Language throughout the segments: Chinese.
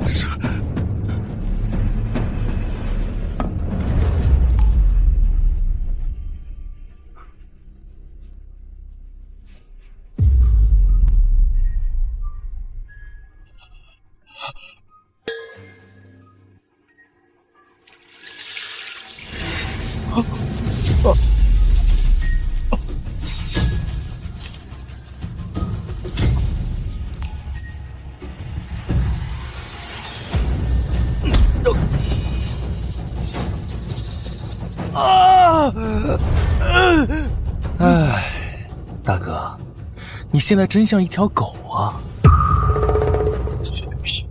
是。哎，大哥，你现在真像一条狗啊！血瓶，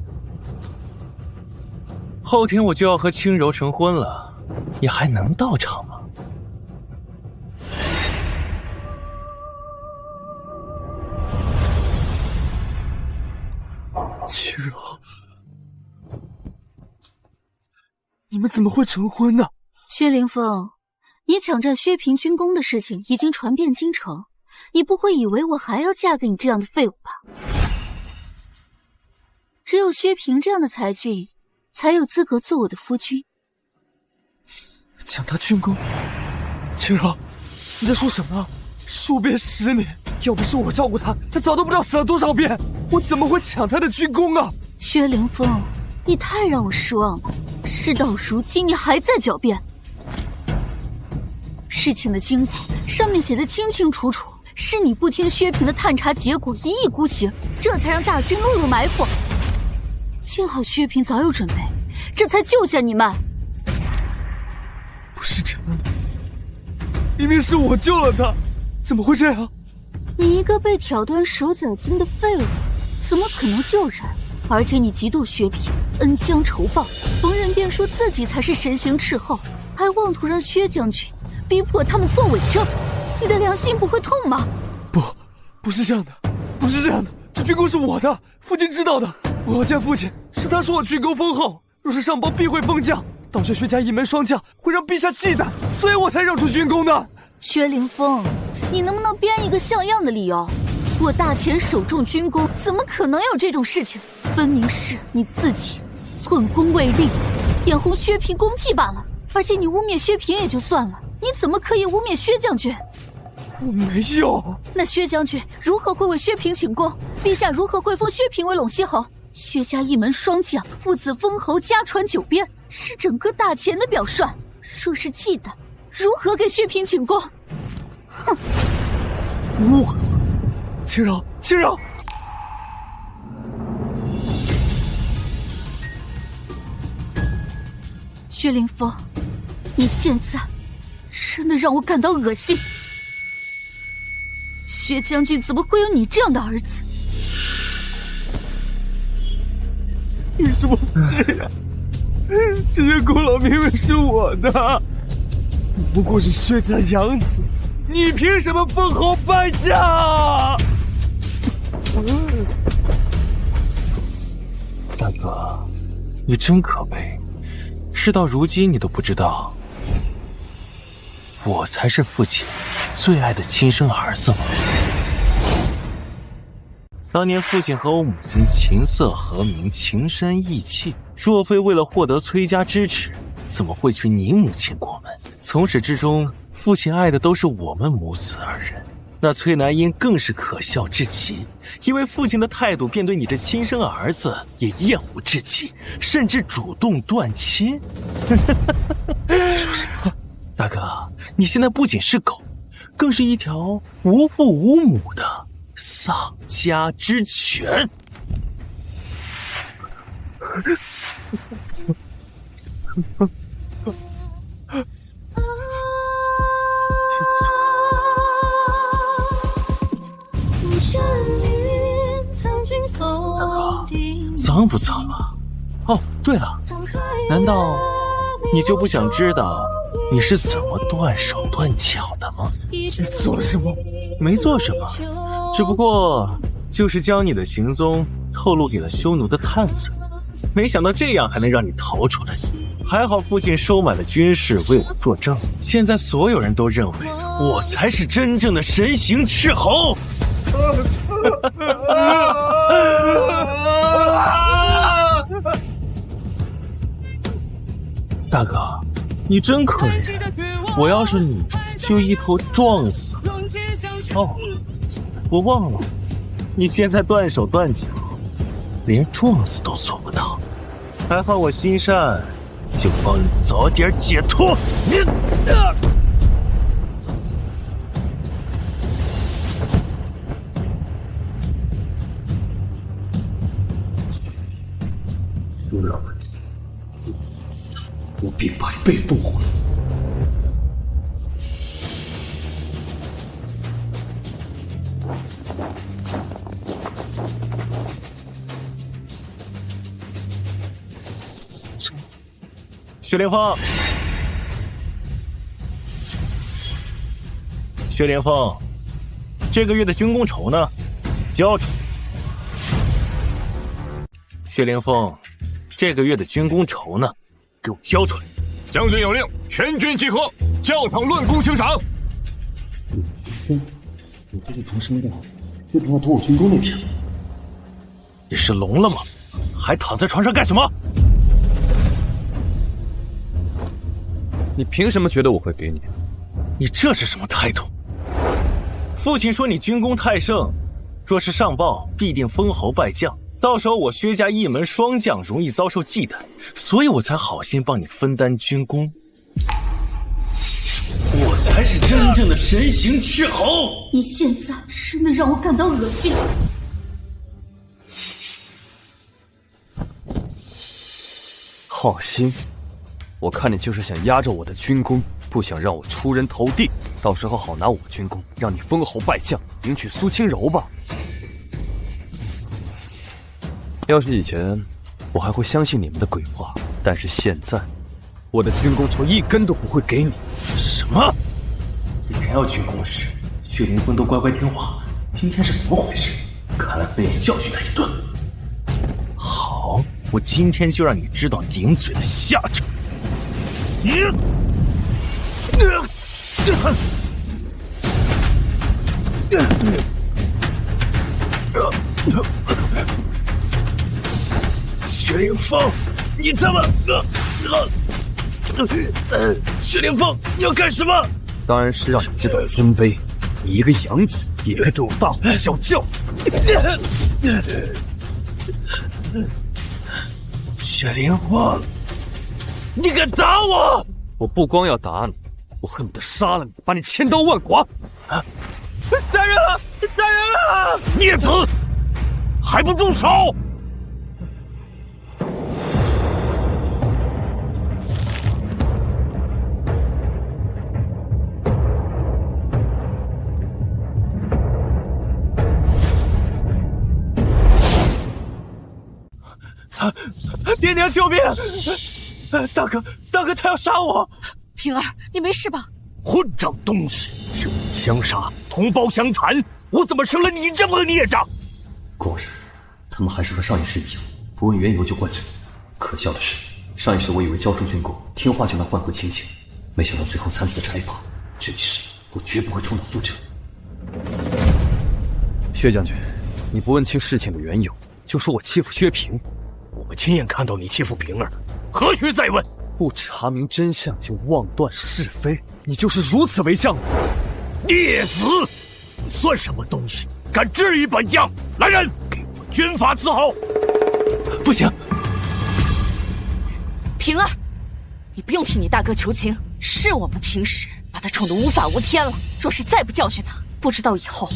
后天我就要和轻柔成婚了，你还能到场吗？轻柔，你们怎么会成婚呢？薛凌风，你抢占薛平军功的事情已经传遍京城，你不会以为我还要嫁给你这样的废物吧？只有薛平这样的才俊，才有资格做我的夫君。抢他军功？轻柔，你在说什么？戍边10年，要不是我照顾他，他早都不知道死了多少遍。我怎么会抢他的军功啊？薛凌风，你太让我失望了。事到如今，你还在狡辩。事情的经过上面写的清清楚楚，是你不听薛平的探查结果，一意孤行，这才让大军落入埋伏。幸好薛平早有准备，这才救下你们。不是这样的，明明是我救了他，怎么会这样？你一个被挑断手脚筋的废物，怎么可能救人？而且你嫉妒薛平，恩将仇报，逢人便说自己才是神行斥候，还妄图让薛将军逼迫他们做伪证，你的良心不会痛吗？不是这样的，不是这样的，这军功是我的，父亲知道的。我要见父亲，是他说我军功丰厚，若是上报必会崩将，导致薛家一门双将，会让陛下忌惮，所以我才让出军功的。薛凌风，你能不能编一个像样的理由？我大前守重军功，怎么可能有这种事情？分明是你自己寸功未立，眼红薛平功绩罢了。而且你污蔑薛平也就算了，你怎么可以污蔑薛将军？我没有。那薛将军如何会为薛平请功？陛下如何会封薛平为陇西侯？薛家一门双将，父子封侯，家传9边，是整个大前的表率。若是忌惮，如何给薛平请功？哼！误会了，轻柔，轻柔。薛凌风，你现在真的让我感到恶心。薛将军怎么会有你这样的儿子？为什么这样？这些功劳明明是我的，你不过是薛家养子，你凭什么封侯拜将？大哥，你真可悲，事到如今你都不知道，我才是父亲最爱的亲生儿子吗？当年父亲和我母亲琴瑟和鸣，情深意切，若非为了获得崔家支持，怎么会娶你母亲过门？从始至终，父亲爱的都是我们母子二人。那崔南英更是可笑至极，因为父亲的态度便对你这亲生儿子也厌恶至极，甚至主动断亲。说什么？大哥，你现在不仅是狗，更是一条无父无母的丧家之犬。大哥，脏不脏啊？哦，对了，难道你就不想知道你是怎么断手断脚的吗？你做了什么？没做什么，只不过就是将你的行踪透露给了匈奴的探子，没想到这样还能让你逃出来。还好父亲收买了军士为我作证，现在所有人都认为我才是真正的神行斥候。你真可怜，我要是你，就一头撞死。哦，我忘了，你现在断手断脚，连撞死都做不到。还好我心善，就帮你早点解脱。输了，我必百倍复活。薛连峰，薛连峰，这个月的军功酬呢？交出来。薛连峰，这个月的军功酬呢？给我交出来！将军有令，全军集合，教场论功行赏。你这是从什么料？最怕夺我军功那天。你是聋了吗？还躺在床上干什么？你凭什么觉得我会给你？你这是什么态度？父亲说你军功太盛，若是上报，必定封侯拜将。到时候我薛家一门双将容易遭受忌惮，所以我才好心帮你分担军功。我才是真正的神行斥候。你现在真的让我感到恶心。好心，我看你就是想压着我的军功，不想让我出人头地，到时候好拿我军功让你封侯拜将，迎娶苏清柔吧。要是以前，我还会相信你们的鬼话，但是现在，我的军功酬一根都不会给你。什么？以前要军功时，薛凌风都乖乖听话，今天是怎么回事？看来非得教训他一顿。好，我今天就让你知道顶嘴的下场。薛凌风，你他妈！薛凌风，你要干什么？当然是让你知道尊卑。你一个养子，也该对我大呼小叫。薛凌风，你敢打我？我不光要打你，我恨不得杀了你，把你千刀万剐！啊！杀人了！杀人了！孽子，还不住手！爹娘救命！大哥，他要杀我！平儿，你没事吧？混账东西，兄弟相杀，同胞相残，我怎么生了你这么个孽障？公事，他们还是说少爷是敌，不问缘由就灌罪。可笑的是，上一世我以为交出军功，听话就能换回亲情，没想到最后惨死柴房。这一世我绝不会重蹈覆辙。薛将军，你不问清事情的缘由，就说我欺负薛平。我们亲眼看到你欺负平儿，何须再问？不查明真相就妄断是非，你就是如此为将。孽子，你算什么东西？敢质疑本将！来人，给我军法伺候！不行，平儿，你不用替你大哥求情，是我们平时把他宠得无法无天了。若是再不教训他，不知道以后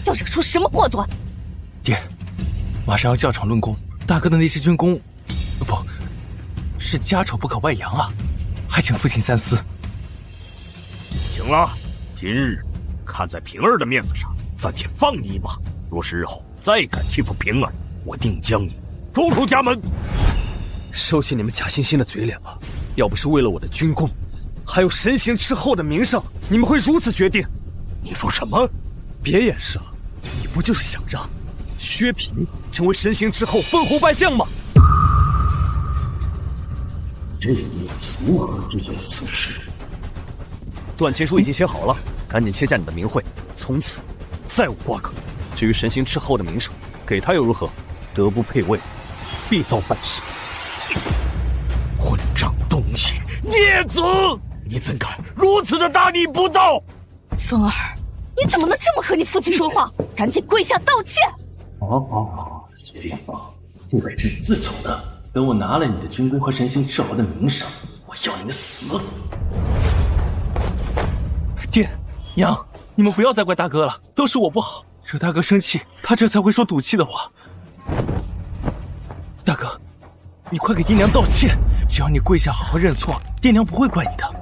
要惹出什么祸端。爹，马上要教场论功，大哥的那些军功，不是家丑不可外扬啊，还请父亲三思。行了，今日看在平儿的面子上，暂且放你一马。若是日后再敢欺负平儿，我定将你逐出家门。收起你们假惺惺的嘴脸吧！要不是为了我的军功，还有神行之后的名声，你们会如此决定？你说什么？别掩饰了，你不就是想让薛平成为神行之后封侯拜将吗？这孽子如何知晓此事？断亲书已经写好了，赶紧签下你的名讳，从此再无瓜葛。至于神行之后的名声，给他又如何？德不配位，必遭反噬。混账东西，孽子！你怎敢如此的大逆不道！风儿，你怎么能这么和你父亲说话？赶紧跪下道歉！好，薛定方，不该是你自找的。等我拿了你的军功和神行之豪的名声，我要你们死！爹娘，你们不要再怪大哥了，都是我不好，惹大哥生气，他这才会说赌气的话。大哥，你快给爹娘道歉！只要你跪下好好认错，爹娘不会怪你的。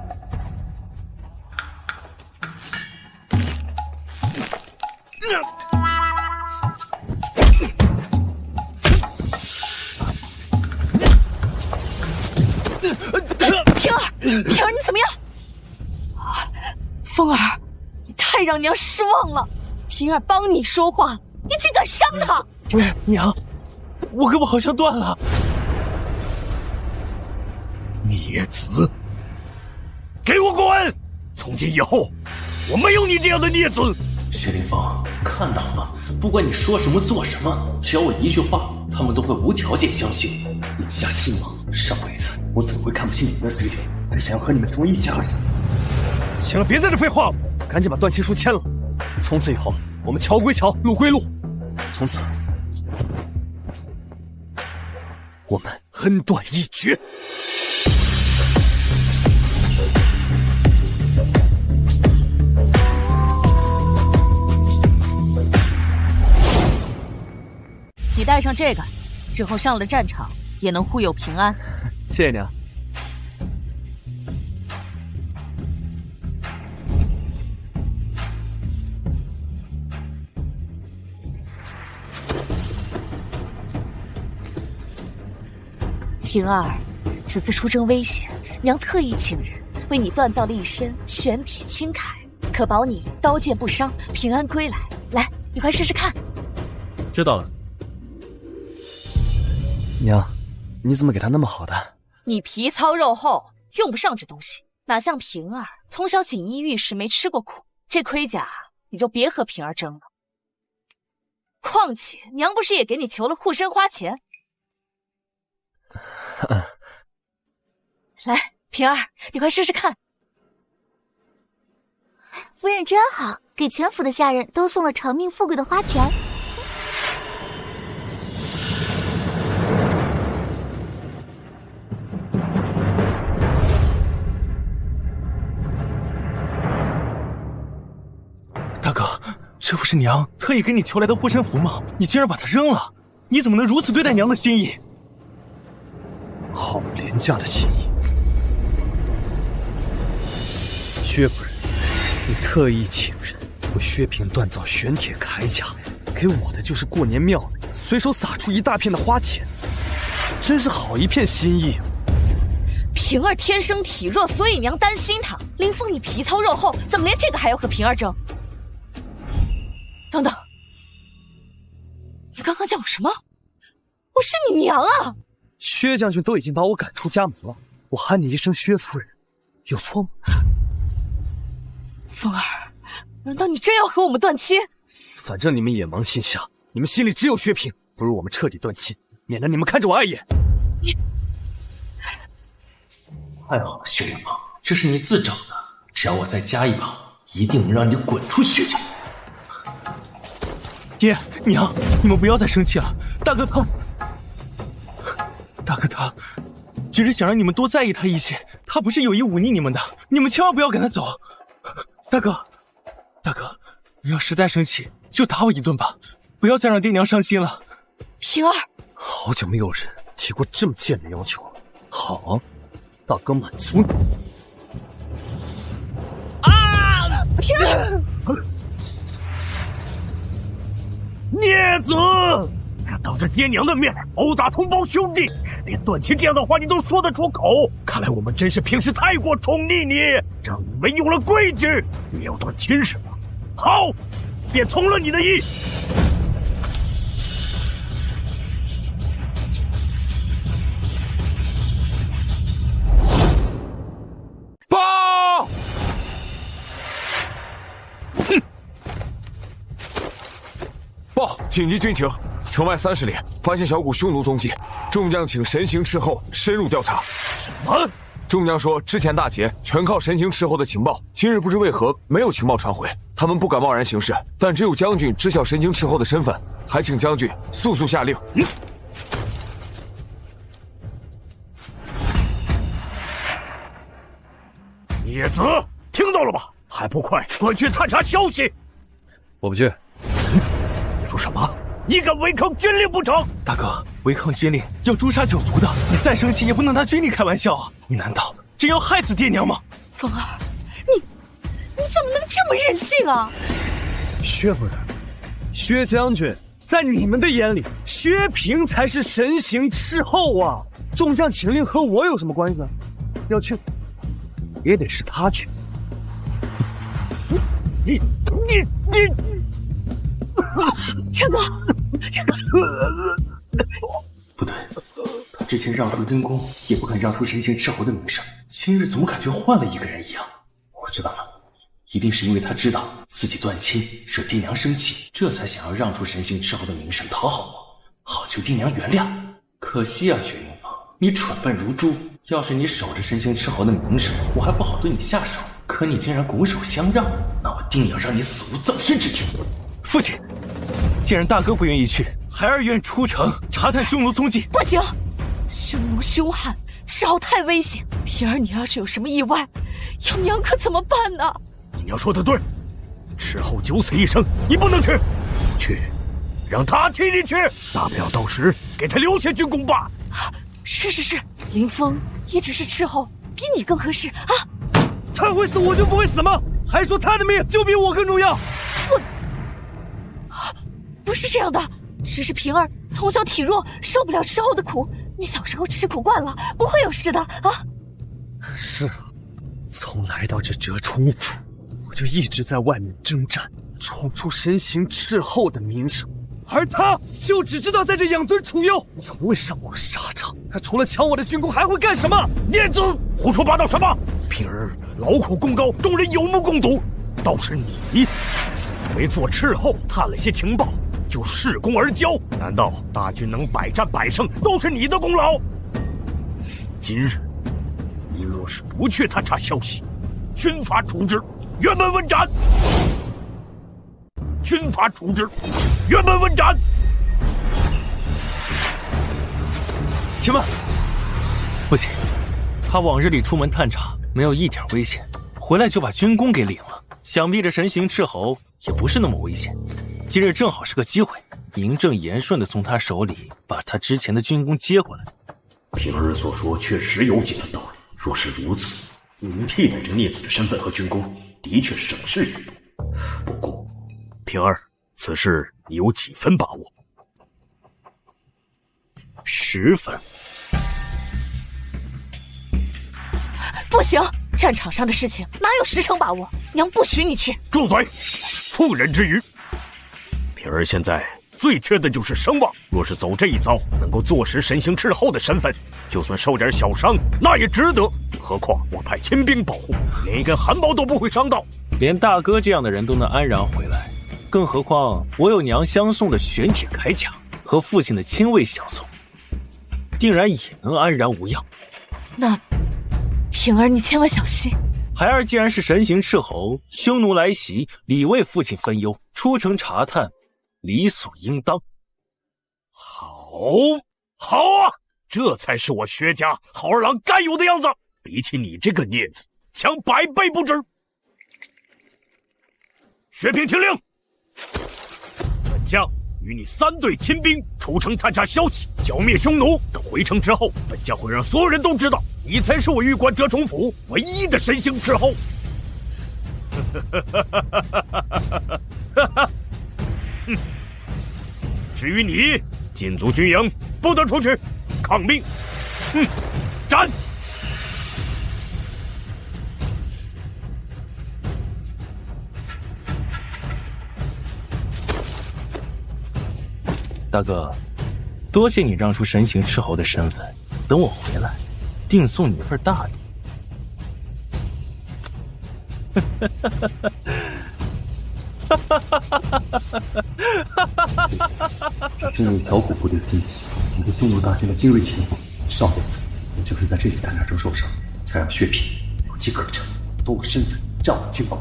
平儿，你怎么样？风儿，你太让娘失望了。平儿帮你说话，你竟敢伤她！娘，我胳膊好像断了。孽子，给我滚！从今以后，我没有你这样的孽子。薛定方，看到了，不管你说什么做什么，只要我一句话，他们都会无条件相信。你们相信吗？上辈子我怎么会看不起你们的嘴脸，还想要和你们成为一家人？行了，别在这废话了，赶紧把断亲书签了。从此以后，我们桥归桥，路归路。从此，我们恩断义绝。你带上这个，之后上了战场也能护佑平安。谢谢娘。平儿，此次出征危险，娘特意请人为你锻造了一身玄铁青铠，可保你刀剑不伤，平安归来。来，你快试试看。知道了。娘，你怎么给他那么好的？你皮糙肉厚，用不上这东西。哪像平儿，从小锦衣玉食，没吃过苦，这盔甲你就别和平儿争了。况且娘不是也给你求了护身花钱？来，平儿，你快试试看。夫人真好，给全府的下人都送了长命富贵的花钱。大哥，这不是娘特意给你求来的护身符吗？你竟然把它扔了，你怎么能如此对待娘的心意？好廉价的心意。薛夫人，你特意请人为薛平锻造玄铁铠甲，给我的就是过年庙里随手撒出一大片的花钱，真是好一片心意啊！平儿天生体弱，所以娘担心她。林峰，你皮糙肉厚，怎么连这个还要和平儿争？等等，你刚刚叫我什么？我是你娘啊！薛将军都已经把我赶出家门了，我喊你一声薛夫人，有错吗？风儿，难道你真要和我们断亲？反正你们野蛮心下，你们心里只有薛平，不如我们彻底断亲，免得你们看着我碍眼。你太好了，薛定方，这是你自找的，只要我再加一把，一定能让你滚出薛家。爹娘，你们不要再生气了，大哥他只是想让你们多在意他一些，他不是有意忤逆你们的，你们千万不要跟他走。大哥，你要实在生气就打我一顿吧，不要再让爹娘伤心了。平儿，好久没有人提过这么贱的要求了。好，大哥满足你。啊！平儿，孽子，敢当着爹娘的面殴打同胞兄弟，连断亲这样的话你都说得出口，看来我们真是平时太过宠溺你，让你没有了规矩。你要断亲是吧？好，便从了你的意。报！哼！报！紧急军情，城外30里发现小股匈奴踪迹，众将请神行斥候，深入调查。什么？众娘说，之前大捷全靠神行斥候的情报，今日不知为何没有情报传回，他们不敢贸然行事，但只有将军知晓神行斥候的身份，还请将军速速下令。孽子，听到了吧？还不快滚去探查消息！我不去。你说什么？你敢违抗军令不成？大哥，违抗军令要诛杀九族的，你再生气也不能拿军令开玩笑啊！你难道真要害死爹娘吗？风儿，你怎么能这么任性啊？薛夫人，薛将军，在你们的眼里，薛平才是神行斥候啊！众将请令和我有什么关系？要去，也得是他去。你，陈哥，不对，他之前让出真宫，也不肯让出神行斥候的名声，今日怎么感觉换了一个人一样？我知道了，一定是因为他知道自己断亲惹爹娘生气，这才想要让出神行斥候的名声讨好我，好求爹娘原谅。可惜啊，薛云峰，你蠢笨如猪。要是你守着神行斥候的名声，我还不好对你下手。可你竟然拱手相让，那我定要让你死无葬身之地！父亲，既然大哥不愿意去，孩儿愿出城查探匈奴踪迹。不行，匈奴凶悍，斥候太危险。平儿，你要是有什么意外，养娘可怎么办呢？你娘说的对，斥候九死一生，你不能去，去，让他替你去，大不了到时给他留下军功罢。是，林峰一直是斥候，比你更合适啊！他会死我就不会死吗？还说他的命就比我更重要？不是这样的，只是平儿从小体弱，受不了斥候的苦。你小时候吃苦惯了，不会有事的啊。是啊，从来到这折冲府，我就一直在外面征战，闯出神行斥候的名声。而他就只知道在这养尊处优，从未上过沙场。他除了抢我的军功，还会干什么？孽子，胡说八道什么？平儿劳苦功高，众人有目共睹。倒是你，自以为做斥候探了些情报，就恃功而骄。难道大军能百战百胜，都是你的功劳？今日你若是不去探查消息，军法处置，辕门问斩！军法处置，辕门问斩！且慢，父亲，他往日里出门探查，没有一点危险，回来就把军功给领了。想必这神行斥候也不是那么危险。今日正好是个机会，名正言顺地从他手里把他之前的军功接回来。平儿所说确实有几分道理。若是如此，您替代这孽子的身份和军功，的确省事许多。不过，平儿，此事你有几分把握？10分。不行，战场上的事情哪有10成把握？娘不许你去。住嘴！妇人之语。平儿现在最缺的就是声望，若是走这一遭，能够坐实神行斥候的身份，就算受点小伤，那也值得。何况我派亲兵保护，连一根汗毛都不会伤到。连大哥这样的人都能安然回来，更何况我有娘相送的玄铁铠甲和父亲的亲卫相送，定然也能安然无恙。那平儿，你千万小心。孩儿既然是神行斥候，匈奴来袭，理为父亲分忧，出城查探，理所应当。好啊，这才是我薛家好儿郎该有的样子，比起你这个孽子强100倍不止。薛平听令，本将与你3队亲兵出城探查消息，剿灭匈奴。等回城之后，本将会让所有人都知道，你才是我玉关折冲府唯一的神行斥候。至于你，禁足军营，不得出去，抗命！斩！大哥，多谢你让出神行斥候的身份，等我回来，定送你一份大礼。正有小股部队分析，你的匈奴大军的精锐前锋，上辈子我就是在这次探查中受伤，才让薛平有机可乘，多个身份占我军宝。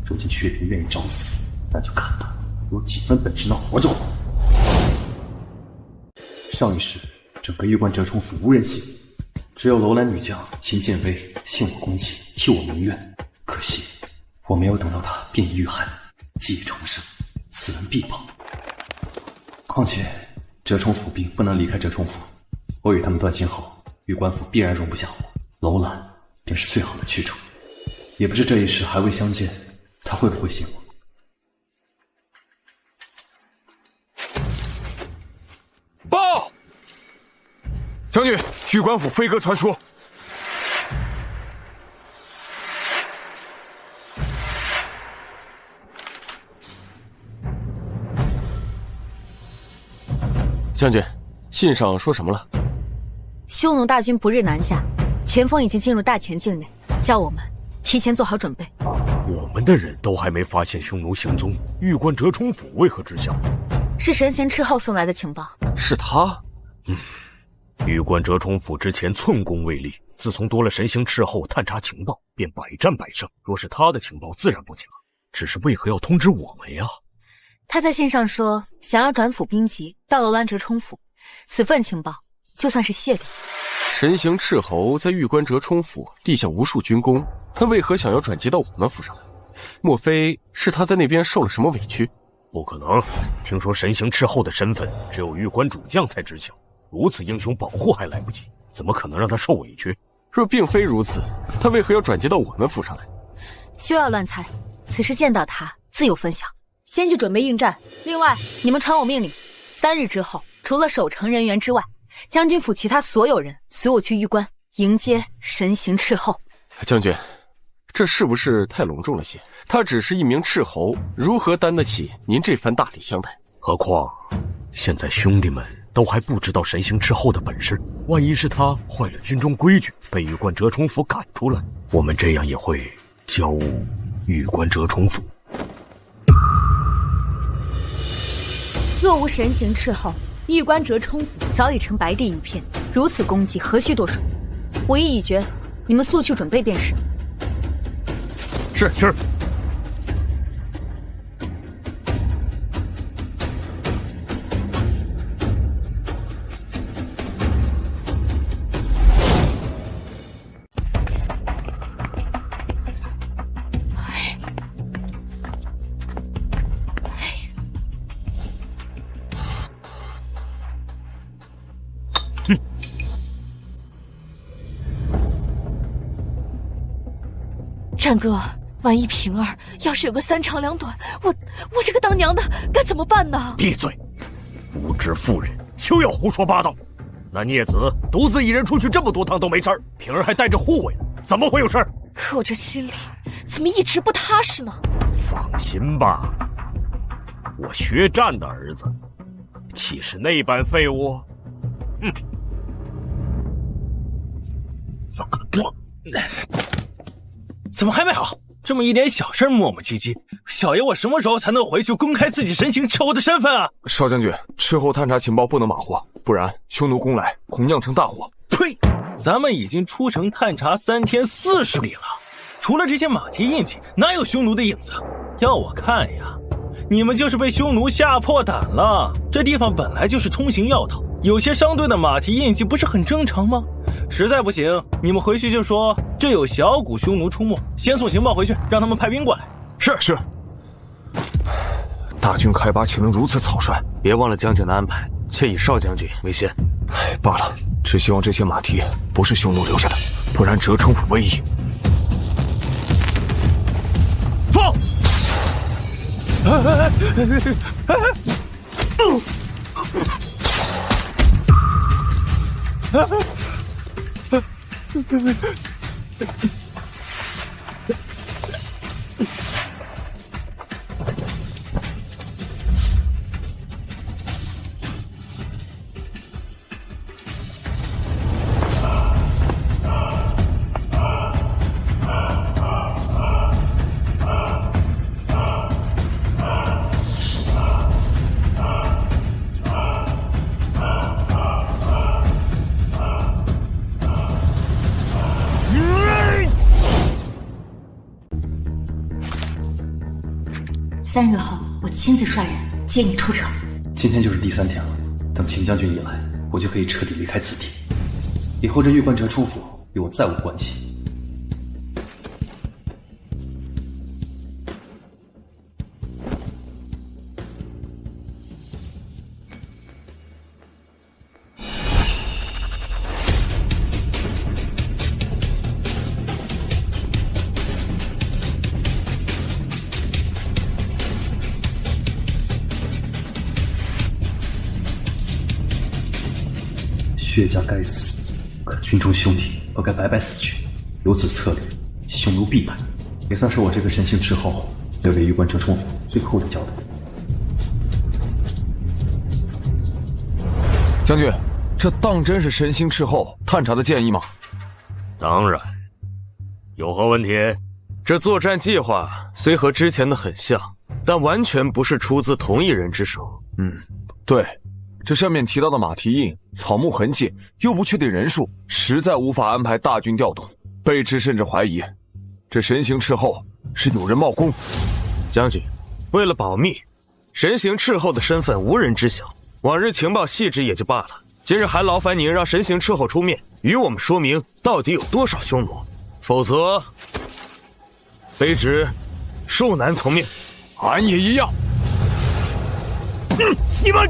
如今薛平愿意找死，那就看他有几分本事能活着。上一世，整个玉关折冲府无人信，只有楼兰女将秦建威信我恭敬，替我鸣冤。可惜我没有等到他病愈寒，记忆重生，此恩必报。况且折冲府兵不能离开折冲府，我与他们断亲后，玉关府必然容不下我。楼兰便是最好的去处，也不知这一世还未相见，他会不会信我？报！将军，玉关府飞鸽传书。将军，信上说什么了？匈奴大军不日南下，前锋已经进入大前境内，叫我们提前做好准备。我们的人都还没发现匈奴行踪，玉关折冲府为何知晓？是神行赤后送来的情报。是他？玉关折冲府之前寸功未立，自从多了神行赤后探查情报，便百战百胜。若是他的情报，自然不假。只是为何要通知我们呀？他在信上说，想要转府兵籍到楼兰折冲府，此份情报就算是谢礼。神行赤侯在玉关折冲府立下无数军功，他为何想要转接到我们府上来？莫非是他在那边受了什么委屈？不可能，听说神行赤后的身份只有玉关主将才知晓，如此英雄保护还来不及，怎么可能让他受委屈？若并非如此，他为何要转接到我们府上来？休要乱猜，此时见到他自有分晓。先去准备应战。另外，你们传我命令，3日之后，除了守城人员之外，将军府其他所有人随我去玉关迎接神行赤后。将军，这是不是太隆重了些？他只是一名赤侯，如何担得起您这番大礼相待？何况现在兄弟们都还不知道神行赤后的本事，万一是他坏了军中规矩，被玉关折冲府赶出来，我们这样也会交误玉关折冲府。若无神行赤后，玉关折冲府早已成白地一片，如此功绩何须多说？我意已决，你们速去准备便是。是。战哥，万一平儿要是有个3长2短，我这个当娘的该怎么办呢？闭嘴！无知妇人，休要胡说八道！那孽子独自一人出去这么多趟都没事儿，平儿还带着护卫，怎么会有事儿？可我这心里怎么一直不踏实呢？放心吧，我薛战的儿子，岂是那般废物？怎么还没好？这么一点小事磨磨唧唧，小爷我什么时候才能回去公开自己神行赤侯的身份啊？少将军，赤后探查情报不能马虎，不然匈奴攻来恐酿成大祸。呸！咱们已经出城探查3天40里了，除了这些马蹄印记，哪有匈奴的影子？要我看呀，你们就是被匈奴吓破胆了。这地方本来就是通行要道，有些商队的马蹄印记不是很正常吗？实在不行，你们回去就说这有小股匈奴出没，先送情报回去，让他们派兵过来。是。大军开拔岂能如此草率？别忘了将军的安排，且以少将军为先。罢了，只希望这些马蹄不是匈奴留下的，不然折冲府危矣。放！ 3日后，我亲自率人接你出城。今天就是第3天了，等秦将军一来，我就可以彻底离开此地。以后这玉冠城出府与我再无关系。薛家该死，可军中兄弟不该白白死去。有此策略，匈奴必败，也算是我这个神行斥候留给玉冠城冲府最后的交代。将军，这当真是神行斥候探查的建议吗？当然。有何问题？这作战计划虽和之前的很像，但完全不是出自同一人之手。对。这上面提到的马蹄印、草木痕迹，又不确定人数，实在无法安排大军调动。卑职甚至怀疑，这神行斥候是有人冒功。将军，为了保密，神行斥候的身份无人知晓，往日情报细致也就罢了，今日还劳烦您让神行斥候出面，与我们说明到底有多少匈奴，否则，卑职恕难从命。俺也一样。你们！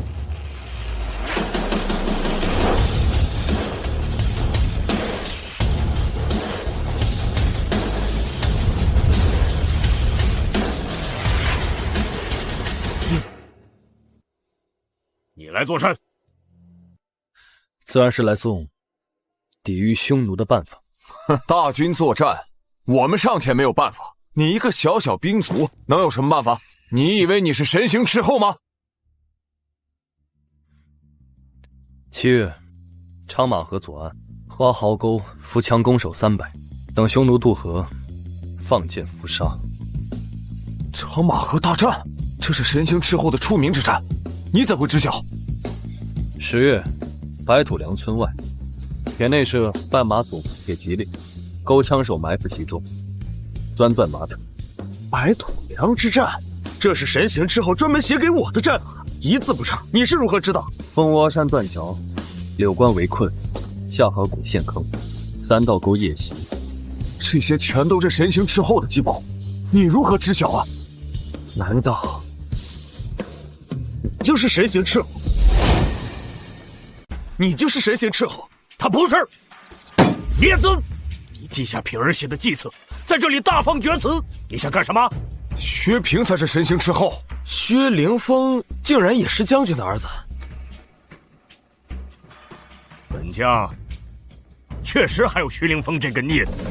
你来作甚？自然是来送抵御匈奴的办法。大军作战，我们尚且没有办法，你一个小小兵卒能有什么办法？你以为你是神行斥候吗？7月，昌马河左岸挖壕沟，扶墙攻守300，等匈奴渡河，放箭伏杀。长马河大战，这是神行斥候的出名之战，你怎会知晓？10月，白土梁村外，田内社绊马左铁吉利，钩枪手埋伏其中，钻断马腿。白土梁之战，这是神行斥候专门写给我的战法，一字不差。你是如何知道？蜂窝山断桥，柳关围困，下河谷陷坑，3道沟夜袭，这些全都是神行斥候的机报，你如何知晓啊？难道你就是神行斥候？你就是神行斥候？他不是。孽子，你记下平儿写的计策，在这里大放厥词，你想干什么？薛平才是神行斥候。薛凌风竟然也是将军的儿子。本将确实还有薛凌风这个孽子，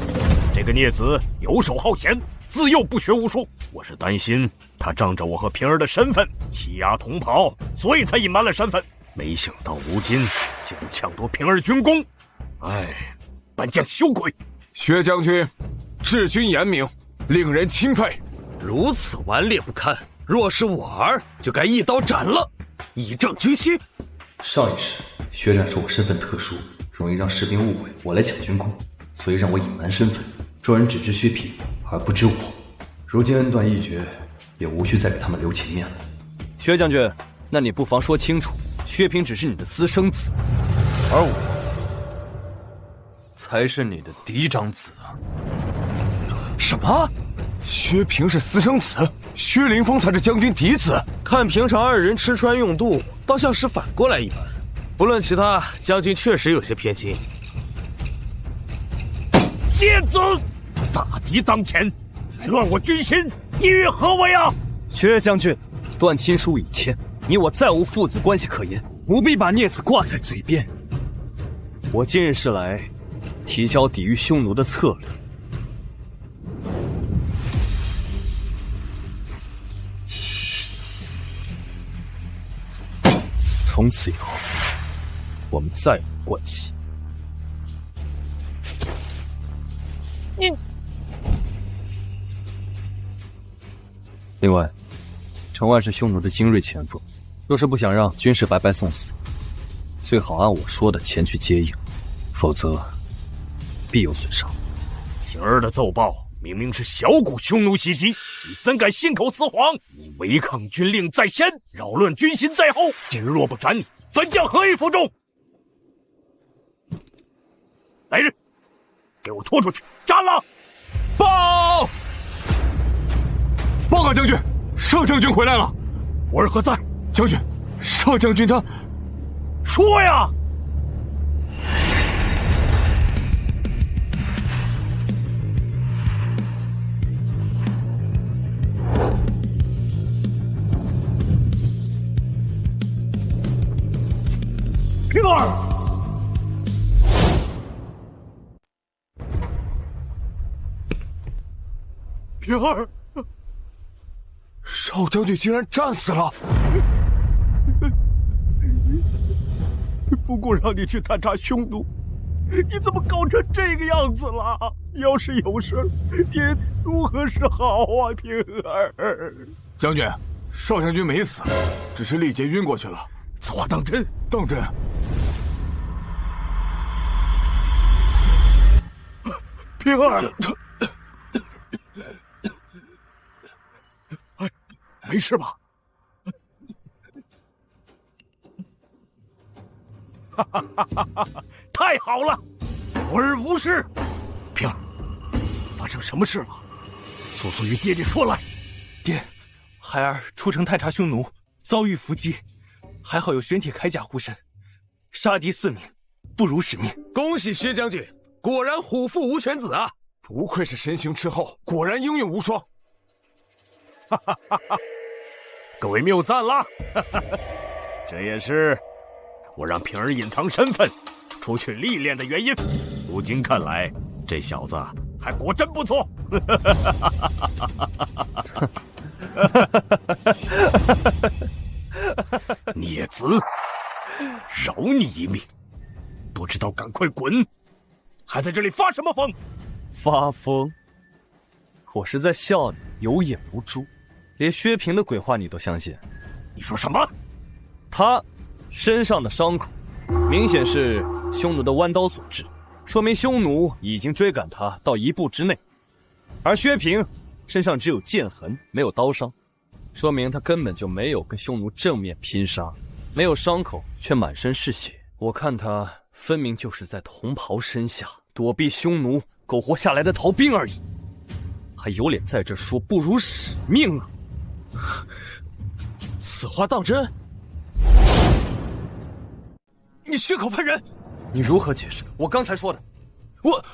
这个孽子游手好闲，自幼不学无术。我是担心他仗着我和平儿的身份欺压同袍，所以才隐瞒了身份。没想到如今竟然抢夺平儿军功，本将羞愧。薛将军治军严明，令人钦佩。如此顽劣不堪，若是我儿，就该一刀斩了，以正军心。上一世，薛战说我身份特殊，容易让士兵误会我来抢军功，所以让我隐瞒身份。众人只知薛平，而不知我。如今恩断义绝，也无需再给他们留情面了。薛将军，那你不妨说清楚，薛平只是你的私生子，而我才是你的嫡长子啊！什么？薛平是私生子，薛凌风才是将军嫡子。看平常二人吃穿用度，倒像是反过来一般。不论其他，将军确实有些偏心。孽子，大敌当前，乱我军心，意欲何为啊？薛将军，断亲书已签，你我再无父子关系可言，不必把孽子挂在嘴边。我今日是来提交抵御匈奴的策略。从此以后，我们再无关系。你。另外，城外是匈奴的精锐前锋，若是不想让军士白白送死，最好按我说的前去接应，否则必有损伤。平儿的奏报明明是小股匈奴袭击，你怎敢信口雌黄？你违抗军令在先，扰乱军心在后。今日若不斩你，本将何以服众？来人，给我拖出去，斩了！报！报告将军，少将军回来了。我儿何在？将军，少将军他……说呀！平儿，平儿，少将军竟然战死了！不过让你去探查匈奴，你怎么搞成这个样子了？要是有事，爹如何是好啊，平儿？将军，少将军没死，只是力竭晕过去了。此话当真？当真。平儿，哎，没事吧？哈哈哈哈哈！太好了，我儿无事。平儿，发生什么事了？速速与爹爹说来。爹，孩儿出城探查匈奴，遭遇伏击，还好有玄铁铠甲护身，杀敌4名，不辱使命。恭喜薛将军，果然虎父无犬子啊！不愧是神行斥候，果然英勇无双。哈哈哈哈！各位谬赞啦！哈哈，这也是我让平儿隐藏身份，出去历练的原因。如今看来，这小子还果真不错。孽子，饶你一命，不知道赶快滚！还在这里发什么疯？发疯？我是在笑你有眼无珠，连薛平的鬼话你都相信？你说什么？他身上的伤口明显是匈奴的弯刀所致，说明匈奴已经追赶他到1步之内。而薛平身上只有剑痕，没有刀伤，说明他根本就没有跟匈奴正面拼杀，没有伤口却满身是血。我看他分明就是在同袍身下躲避匈奴苟活下来的逃兵而已，还有脸在这说不辱使命啊！此话当真？你血口喷人！你如何解释我刚才说的？我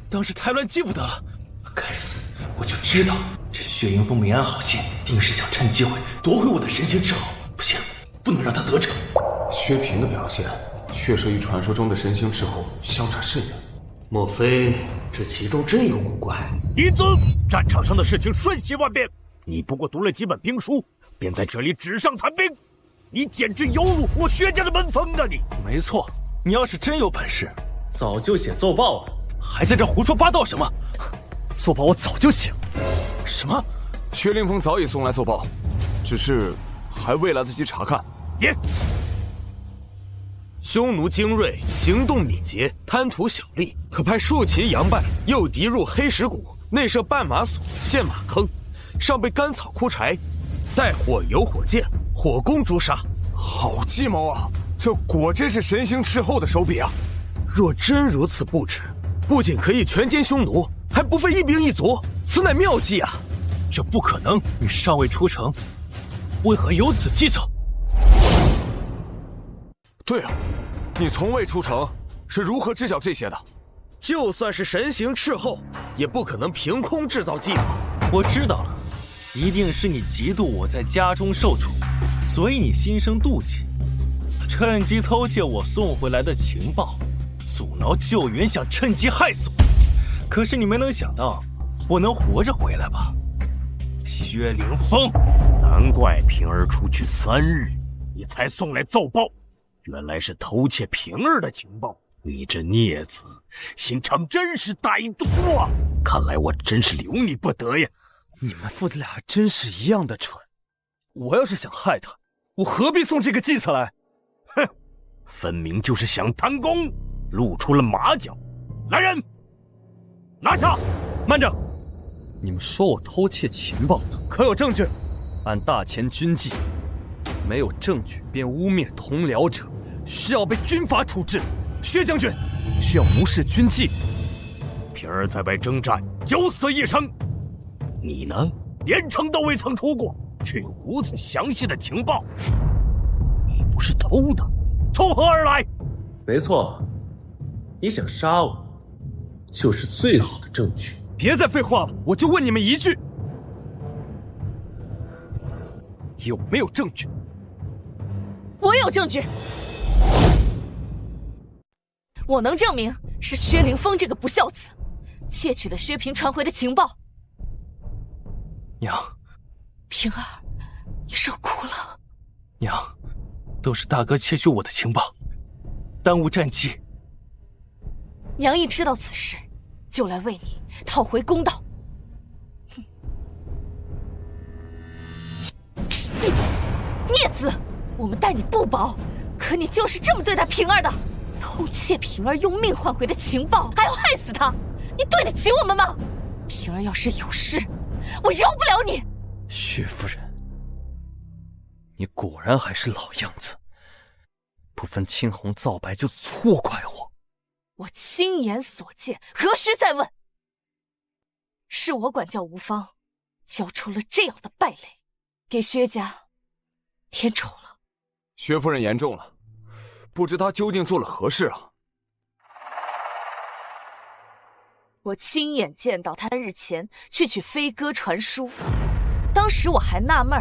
当时太乱记不得了，该死！我就知道这薛迎风没安好心，定是想趁机会夺回我的神行斥候。不行，不能让他得逞。薛平的表现确实与传说中的神行斥候相差甚远。莫非这其中真有古怪？李子，战场上的事情瞬息万变，你不过读了几本兵书，便在这里纸上谈兵，你简直有辱我薛家的门风啊！你没错，你要是真有本事，早就写奏报了，还在这胡说八道什么？奏报我早就写了。什么？薛凌风早已送来奏报，只是还未来得及查看。别！匈奴精锐，行动敏捷，贪图小利，可派数骑佯败，诱敌入黑石谷，内设绊马索，陷马坑，上备干草枯柴，带火有火箭，火攻诛杀。好计谋啊！这果真是神行斥候的手笔啊！若真如此布置，不仅可以全歼匈奴，还不费一兵一卒，此乃妙计啊！这不可能！你尚未出城，为何有此计策？对啊，你从未出城，是如何知晓这些的？就算是神行斥候，也不可能凭空制造计谋。我知道了，一定是你嫉妒我在家中受宠，所以你心生妒忌，趁机偷窃我送回来的情报，阻挠救援，想趁机害死我。可是你没能想到，我能活着回来吧？薛凌风，难怪平儿出去3日，你才送来奏报。原来是偷窃平儿的情报，你这孽子，心肠真是歹毒啊！看来我真是留你不得呀！你们父子俩真是一样的蠢。我要是想害他，我何必送这个计策来？哼，分明就是想贪功，露出了马脚。来人，拿下！慢着，你们说我偷窃情报的，可有证据？按大前军纪，没有证据便污蔑同僚者，需要被军法处置。薛将军是要无视军纪。平儿在外征战，九死一生，你呢，连城都未曾出过，却有如此详细的情报，你不是偷的，从何而来？没错，你想杀我，就是最好的证据。别再废话了，我就问你们一句，有没有证据？我有证据，我能证明是薛凌风这个不孝子窃取了薛平传回的情报。娘，平儿，你受苦了。娘，都是大哥窃取我的情报，耽误战机。娘一知道此事，就来为你讨回公道。孽子，我们待你不薄，可你就是这么对待平儿的？偷窃平儿用命换回的情报，还要害死她，你对得起我们吗？平儿要是有事，我饶不了你。薛夫人，你果然还是老样子，不分青红皂白就错怪我。我亲眼所见，何须再问？是我管教无方，教出了这样的败类，给薛家添丑了。薛夫人言重了，不知她究竟做了何事啊？我亲眼见到他3日前去取飞鸽传书，当时我还纳闷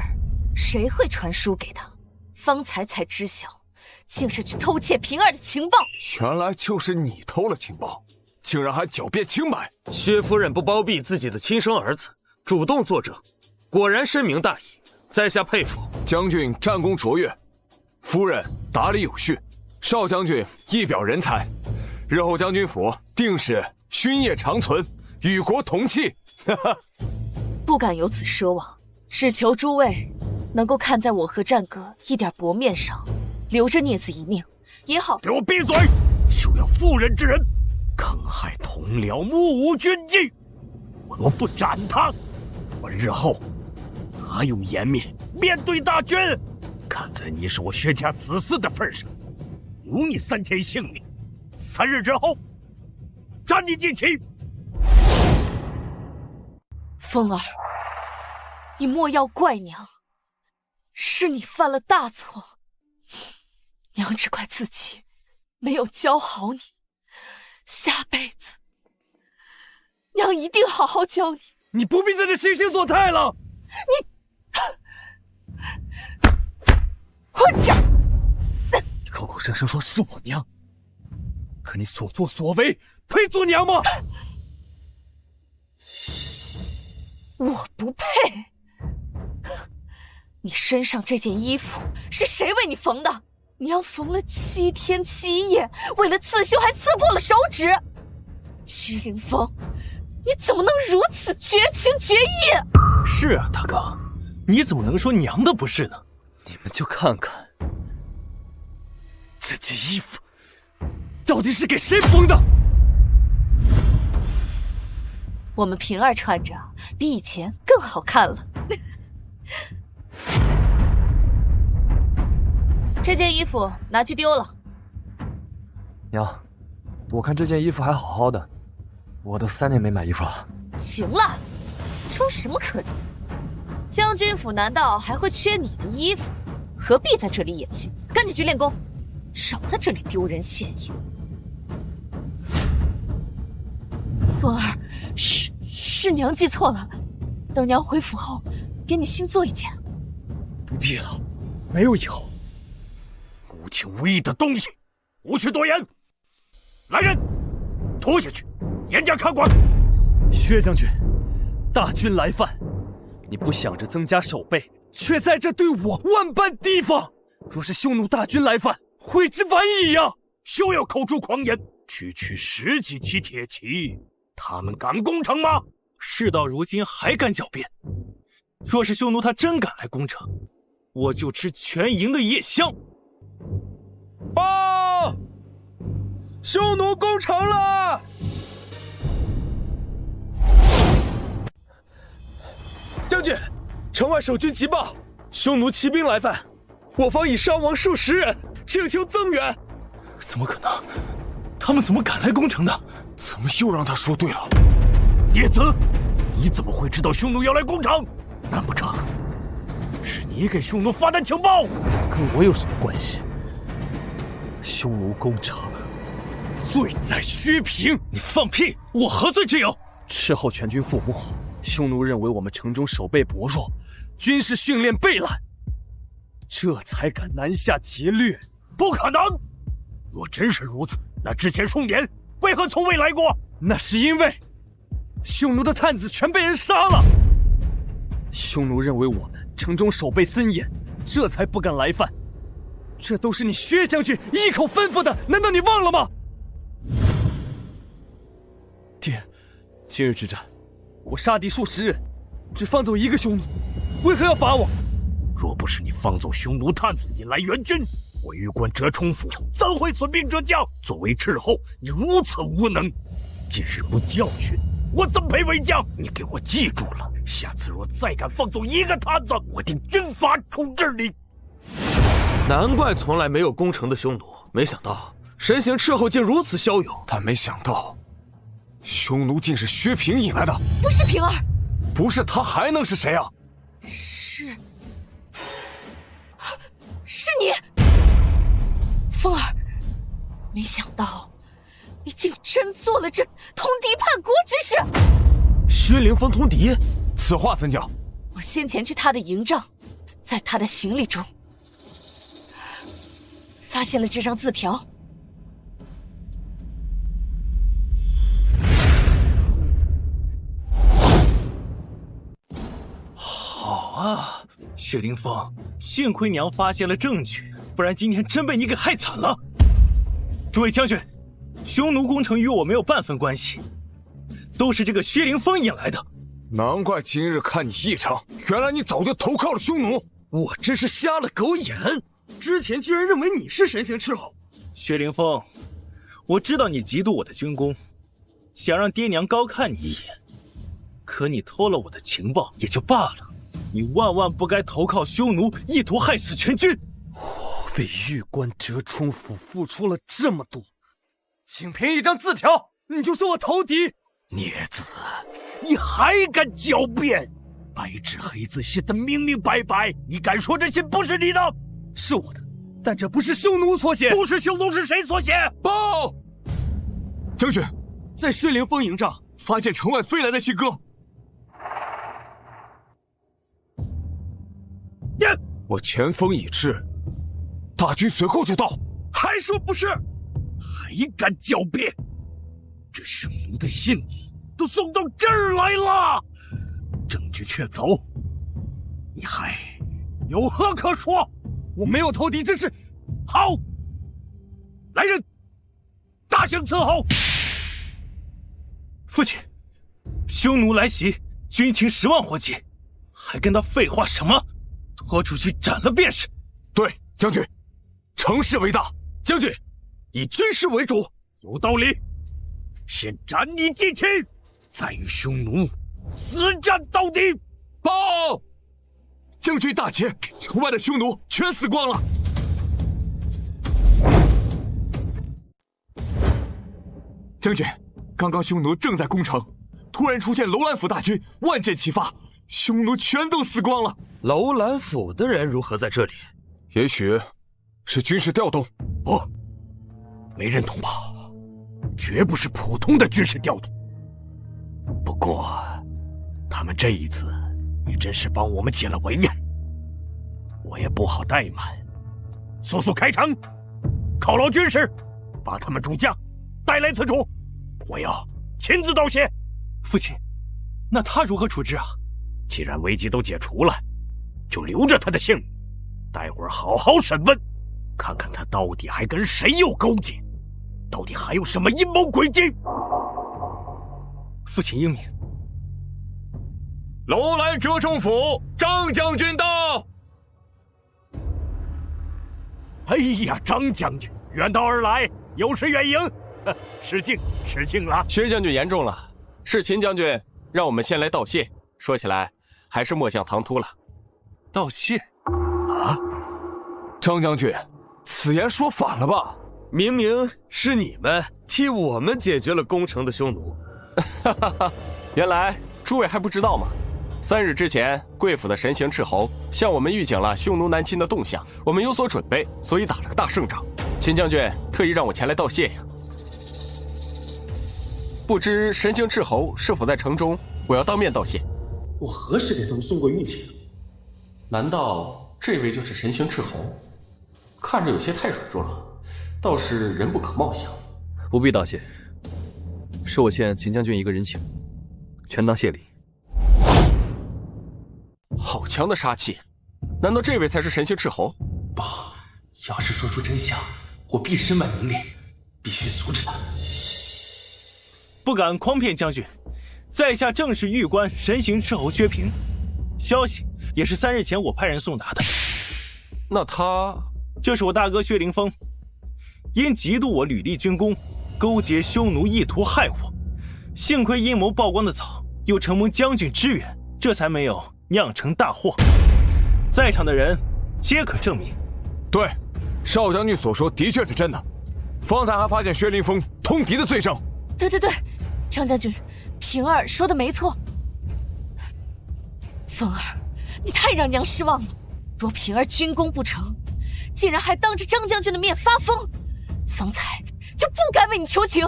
谁会传书给他，方才知晓，竟是去偷窃平儿的情报。原来就是你偷了情报，竟然还狡辩清白。薛夫人不包庇自己的亲生儿子，主动作证，果然深明大义，在下佩服。将军战功卓越，夫人达理有序，少将军一表人才，日后将军府定是勋业长存，与国同气。不敢有此奢望，只求诸位能够看在我和战哥一点薄面上，留着孽子一命也好。给我闭嘴！休要妇人之仁，坑害同僚，目无军纪。我若不斩他，我日后哪有颜面面对大军？看在你是我薛家子嗣的份上，留你3天性命，3日之后斩你尽齐。风儿，你莫要怪娘，是你犯了大错，娘只怪自己没有教好你，下辈子娘一定好好教你。你不必在这惺惺作态了。混账！你口口声声说是我娘，可你所作所为配做娘吗？我不配。你身上这件衣服是谁为你缝的？娘缝了7天7夜，为了刺绣还刺破了手指。薛凌风，你怎么能如此绝情绝义？是啊，大哥，你怎么能说娘的不是呢？你们就看看这件衣服到底是给谁缝的？我们平儿穿着比以前更好看了。这件衣服拿去丢了。娘，我看这件衣服还好好的，我都3年没买衣服了。行了，装什么可怜？将军府难道还会缺你的衣服？何必在这里演戏？赶紧去练功，少在这里丢人现眼。风儿，是娘记错了，等娘回府后，给你新做一件。不必了，没有以后。无情无义的东西，无需多言。来人，拖下去，严加看管。薛将军，大军来犯，你不想着增加守备，却在这对我万般提防。若是匈奴大军来犯，悔之晚矣呀！休要口出狂言，区区10几骑铁骑，他们敢攻城吗？事到如今还敢狡辩？若是匈奴他真敢来攻城，我就吃全营的夜香。报！匈奴攻城了！将军，城外守军急报，匈奴骑兵来犯，我方已伤亡数十人，请求增援。怎么可能？他们怎么敢来攻城的？怎么又让他说对了？孽子，你怎么会知道匈奴要来攻城？难不成是你给匈奴发的情报？跟我有什么关系？匈奴攻城，罪在薛平。你放屁！我何罪之有？斥候全军覆没，匈奴认为我们城中守备薄弱，军事训练备烂，这才敢南下劫掠。不可能！若真是如此，那之前数年为何从未来过？那是因为匈奴的探子全被人杀了。匈奴认为我们城中守备森严，这才不敢来犯。这都是你薛将军一口吩咐的，难道你忘了吗？爹，今日之战，我杀敌数十人，只放走一个匈奴，为何要罚我？若不是你放走匈奴探子引来援军，我玉关折冲府怎会损兵折将？作为斥候，你如此无能，今日不教训，我怎配为将？你给我记住了，下次若再敢放走一个探子，我定军法处置你。难怪从来没有攻城的匈奴，没想到神行斥候竟如此骁勇。但没想到，匈奴竟是薛平引来的。不是平儿，不是他还能是谁啊？是你，风儿。没想到你竟真做了这通敌叛国之事。薛凌风通敌，此话怎讲？我先前去他的营帐，在他的行李中发现了这张字条。好啊，薛凌风，幸亏娘发现了证据，不然今天真被你给害惨了。诸位将军，匈奴攻城与我没有半分关系，都是这个薛凌风引来的。难怪今日看你异常，原来你早就投靠了匈奴。我真是瞎了狗眼，之前居然认为你是神行斥候。薛凌风，我知道你嫉妒我的军功，想让爹娘高看你一眼，可你偷了我的情报也就罢了，你万万不该投靠匈奴，意图害死全军。我为玉关折冲府付出了这么多，仅凭一张字条，你就说我投敌？孽子，你还敢狡辩？白纸黑字写的明明白白，你敢说这信不是你的？是我的，但这不是匈奴所写。不是匈奴是谁所写？报！将军，在薛凌风营帐发现城外飞来的信鸽。我前锋已至，大军随后就到。还说不是？还敢狡辩？这匈奴的信都送到这儿来了，证据确凿，你还有何可说？我没有投敌之事。好，来人，大声伺候。父亲，匈奴来袭，军情10万火急，还跟他废话什么？拖出去斩了便是。对，将军，成事为大。将军，以军事为主，有道理。先斩你祭旗，再与匈奴死战到底。报！将军大捷，城外的匈奴全死光了。将军，刚刚匈奴正在攻城，突然出现楼兰府大军，万箭齐发，匈奴全都死光了。楼兰府的人如何在这里？也许是军事调动。不，没人同袍，绝不是普通的军事调动。不过，他们这一次也真是帮我们解了围呀，我也不好怠慢，速速开城，犒劳军士，把他们主将带来此处，我要亲自道谢。父亲，那他如何处置啊？既然危机都解除了，就留着他的性命，待会儿好好审问，看看他到底还跟谁有勾结，到底还有什么阴谋诡计。父亲英明。楼兰折冲府张将军到。哎呀，张将军远道而来，有失远迎，失敬失敬了。薛将军言重了，是秦将军让我们先来道谢。说起来，还是末将唐突了。道谢？啊，张将军，此言说反了吧？明明是你们替我们解决了攻城的匈奴。哈哈哈，原来诸位还不知道吗？3日之前，贵府的神行斥候向我们预警了匈奴南侵的动向，我们有所准备，所以打了个大胜仗。秦将军特意让我前来道谢呀。不知神行斥候是否在城中？我要当面道谢。我何时给他们送过玉器？难道这位就是神行斥候？看着有些太软弱了，倒是人不可貌相。不必道谢，是我欠秦将军一个人情，全当谢礼。好强的杀气！难道这位才是神行斥候？不，要是说出真相，我必身败名裂，必须阻止他。不敢诓骗将军，在下正是玉关神行斥候薛平，消息也是3日前我派人送达的。那他就是我大哥薛凌风，因嫉妒我屡立军功，勾结匈奴意图害我，幸亏阴谋曝光的早，又承蒙将军支援，这才没有酿成大祸。在场的人皆可证明。对，少将军所说的确是真的。方才还发现薛凌风通敌的罪证。对，张将军，平儿说的没错。风儿，你太让娘失望了。若平儿军功不成，竟然还当着张将军的面发疯，方才就不该为你求情。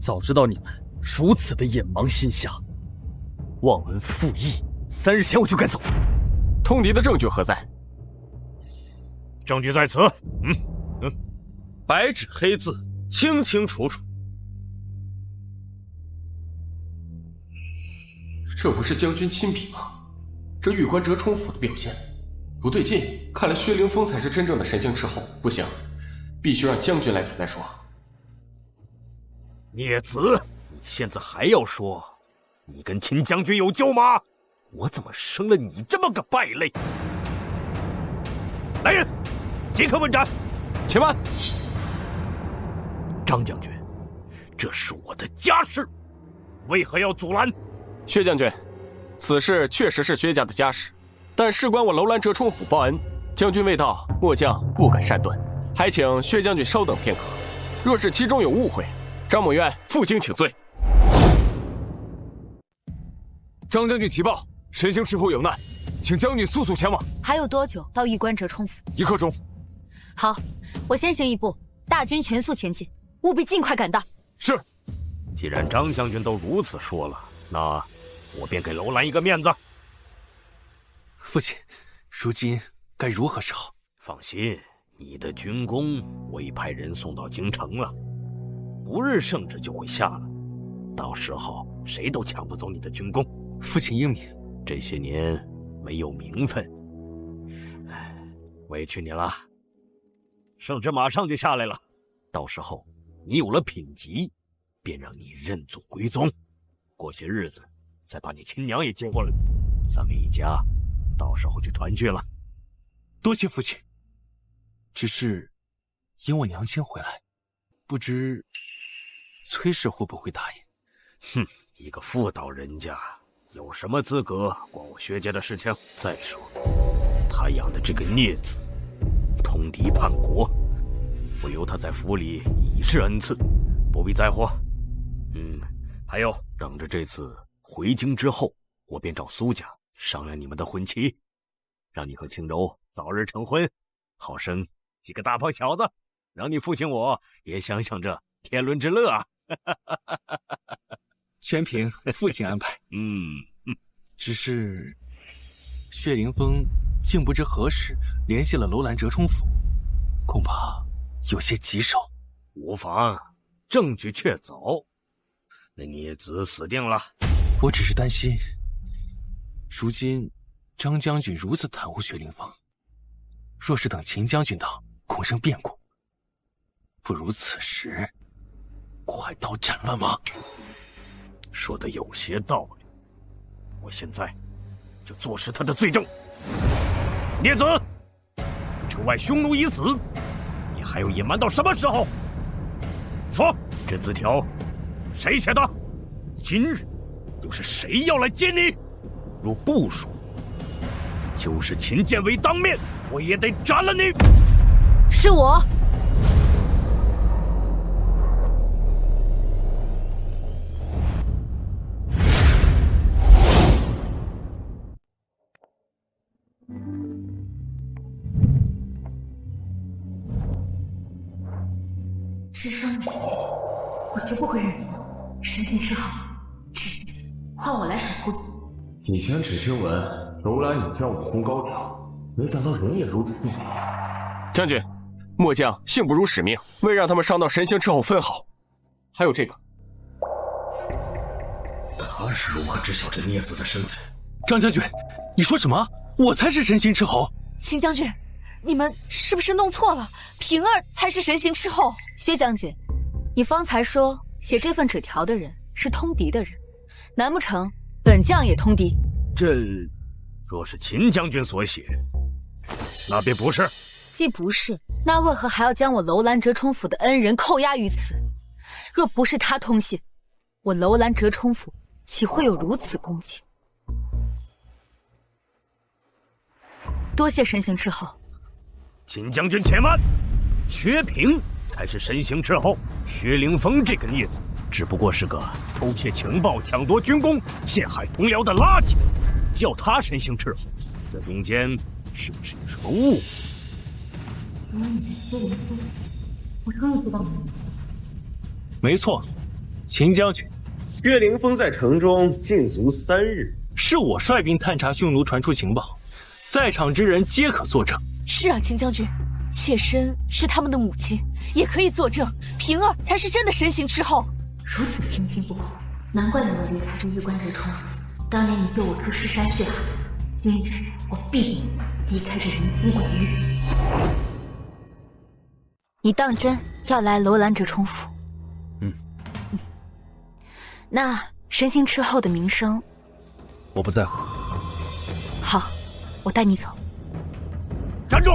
早知道你们如此的眼盲心瞎，忘恩负义，3日前我就该走。通敌的证据何在？证据在此。白纸黑字，清清楚楚。这不是将军亲笔吗？这玉关折冲府的表现不对劲，看来薛凌风才是真正的神行斥候。不行，必须让将军来此再说。孽子，你现在还要说你跟秦将军有旧吗？我怎么生了你这么个败类？来人，即刻问斩！且慢，张将军，这是我的家事，为何要阻拦？薛将军，此事确实是薛家的家事，但事关我楼兰折冲府报恩，将军未到，末将不敢擅断，还请薛将军稍等片刻。若是其中有误会，张某愿负荆请罪。张将军急报，神行斥候有难，请将军速速前往。还有多久到玉关折冲府？1刻钟。好，我先行一步，大军全速前进，务必尽快赶到。是。既然张将军都如此说了，那我便给楼兰一个面子。父亲，如今该如何是好？放心，你的军功我已派人送到京城了，不日圣旨就会下了，到时候谁都抢不走你的军功。父亲英明，这些年没有名分，委屈你了。圣旨马上就下来了，到时候你有了品级，便让你认祖归宗。过些日子再把你亲娘也接过来，咱们一家到时候就团聚了。多谢父亲。只是因我娘亲回来，不知崔氏会不会答应？哼，一个妇道人家有什么资格管我薛家的事情？再说他养的这个孽子通敌叛国，我留他在府里已是恩赐，不必在乎。还有，等着这次回京之后，我便找苏家商量你们的婚期，让你和青柔早日成婚，好生几个大胖小子，让你父亲我也享享这天伦之乐啊！全凭父亲安排。只是薛凌风竟不知何时联系了楼兰折冲府，恐怕有些棘手。无妨，证据确凿，那孽子死定了。我只是担心，如今张将军如此袒护薛凌风，若是等秦将军到，恐生变故。不如此时快刀斩乱麻。说的有些道理，我现在就坐实他的罪证。孽子，城外匈奴已死，你还要隐瞒到什么时候？说，这字条谁写的？今日又是谁要来接你？入部署，就是秦建伟当面，我也得斩了你。是我。师生缘起，我绝不会认错。神行之后，这一次换我来守护你。以前只听闻楼兰女将武功高强，没想到人也如此厉害。将军，末将幸不辱使命，未让他们伤到神行之后分毫。还有这个，他是如何知晓这孽子的身份？张将军，你说什么？我才是神行斥候。秦将军，你们是不是弄错了？平儿才是神行斥候。薛将军，你方才说写这份纸条的人是通敌的人，难不成本将也通敌？这若是秦将军所写，那便不是。既不是，那为何还要将我楼兰折冲府的恩人扣押于此？若不是他通信，我楼兰折冲府岂会有如此功绩？多谢神行斥候。秦将军且慢，薛平才是神行斥候，薛凌风这个孽子只不过是个偷窃情报、抢夺军功、陷害同僚的垃圾，叫他神行斥候，这中间是不是有什么误会？原来你是薛凌风，我终于知道你。没错，秦将军，薛凌风在城中禁足3日，是我率兵探查匈奴，传出情报，在场之人皆可作证。是啊，秦将军，妾身是他们的母亲，也可以作证，平儿才是真的神行斥候。如此平静不过，难怪你能离开这玉关折冲府。当年你救我出尸山血海，今日我必定离开这灵府鬼域。你当真要来楼兰折冲府？那神行斥候的名声，我不在乎。好，我带你走。站住！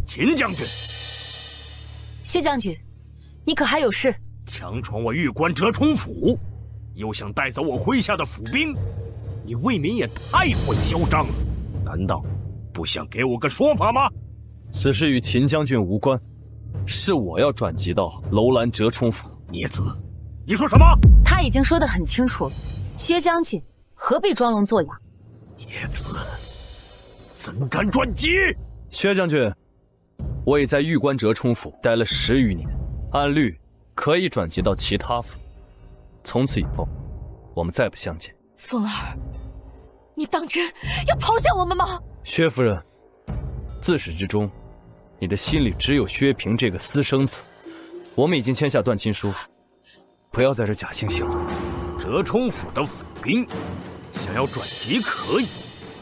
秦将军，薛将军，你可还有事？强闯我玉关折冲府，又想带走我麾下的府兵，你未免也太过嚣张了。难道不想给我个说法吗？此事与秦将军无关，是我要转籍到楼兰折冲府。孽子，你说什么？他已经说得很清楚了，薛将军何必装聋作哑？孽子，怎敢转籍？薛将军，我已在玉关折冲府待了10余年，按律可以转籍到其他府。从此以后，我们再不相见。凤儿，你当真要抛下我们吗？薛夫人，自始至终，你的心里只有薛平这个私生子。我们已经签下断亲书，不要在这假惺惺了。折冲府的府兵想要转籍可以，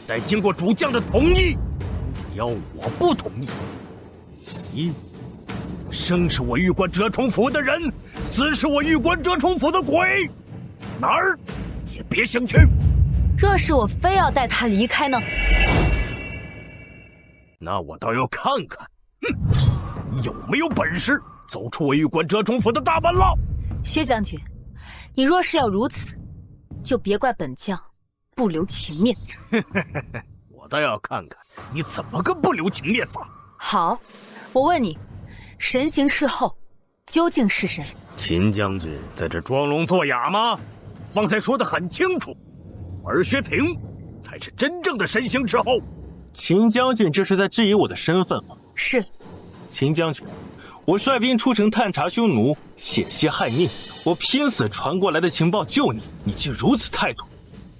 待经过主将的同意。要我不同意，你生是我玉关折冲府的人，死是我玉关折冲府的鬼，哪儿也别想去。若是我非要带他离开呢？那我倒要看看，你有没有本事走出我玉关折冲府的大门了。薛将军，你若是要如此，就别怪本将不留情面。我倒要看看你怎么个不留情面法。好，我问你，神行斥候究竟是谁？秦将军在这装聋作哑吗？方才说得很清楚，而薛平才是真正的神行斥候。秦将军这是在质疑我的身份吗？是。秦将军，我率兵出城探查匈奴，险些害命，我拼死传过来的情报救你，你竟如此态度，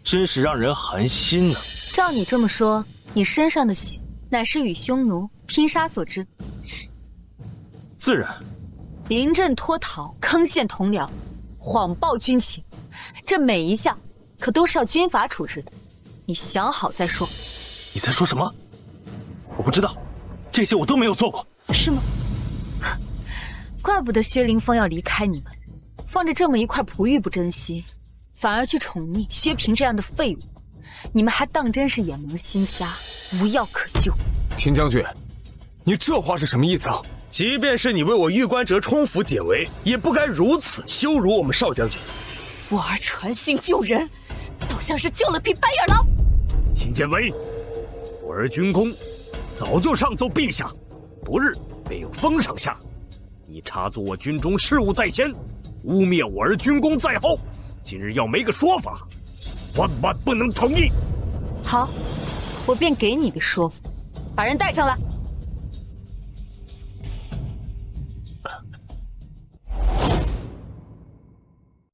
真是让人寒心啊。照你这么说，你身上的血乃是与匈奴拼杀所致？自然。临阵脱逃，坑陷同僚，谎报军情，这每一项可都是要军法处置的。你想好再说。你在说什么？我不知道，这些我都没有做过。是吗？怪不得薛凌风要离开你们，放着这么一块璞玉不珍惜，反而去宠溺薛平这样的废物。你们还当真是眼蒙心瞎，无药可救。秦将军，你这话是什么意思啊？即便是你为我玉关折冲府解围，也不该如此羞辱我们少将军。我儿传信救人，倒像是救了匹白眼狼。秦建威，我儿军功早就上奏陛下，不日便有封赏下。你插足我军中事务在先，污蔑我儿军功在后，今日要没个说法，万万不能同意。好，我便给你个说法，把人带上来。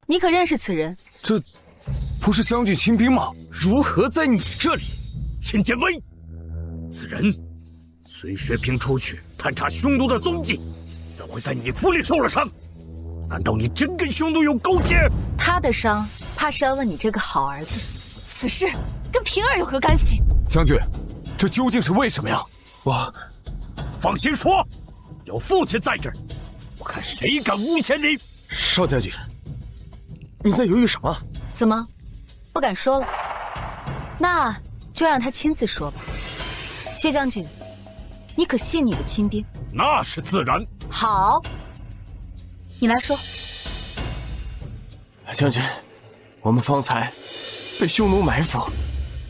你可认识此人？这不是将军秦兵吗？如何在你这里？秦建威，此人随薛平出去探查匈奴的踪迹，怎会在你府里受了伤？难道你真跟匈奴有勾结？他的伤，怕是要问你这个好儿子。此事跟平儿有何干系？将军，这究竟是为什么呀？我放心说，有父亲在这儿，我看谁敢诬陷你。少将军，你在犹豫什么？怎么，不敢说了？那就让他亲自说吧。薛将军，你可信你的亲兵？那是自然。好，你来说。将军，我们方才被匈奴埋伏，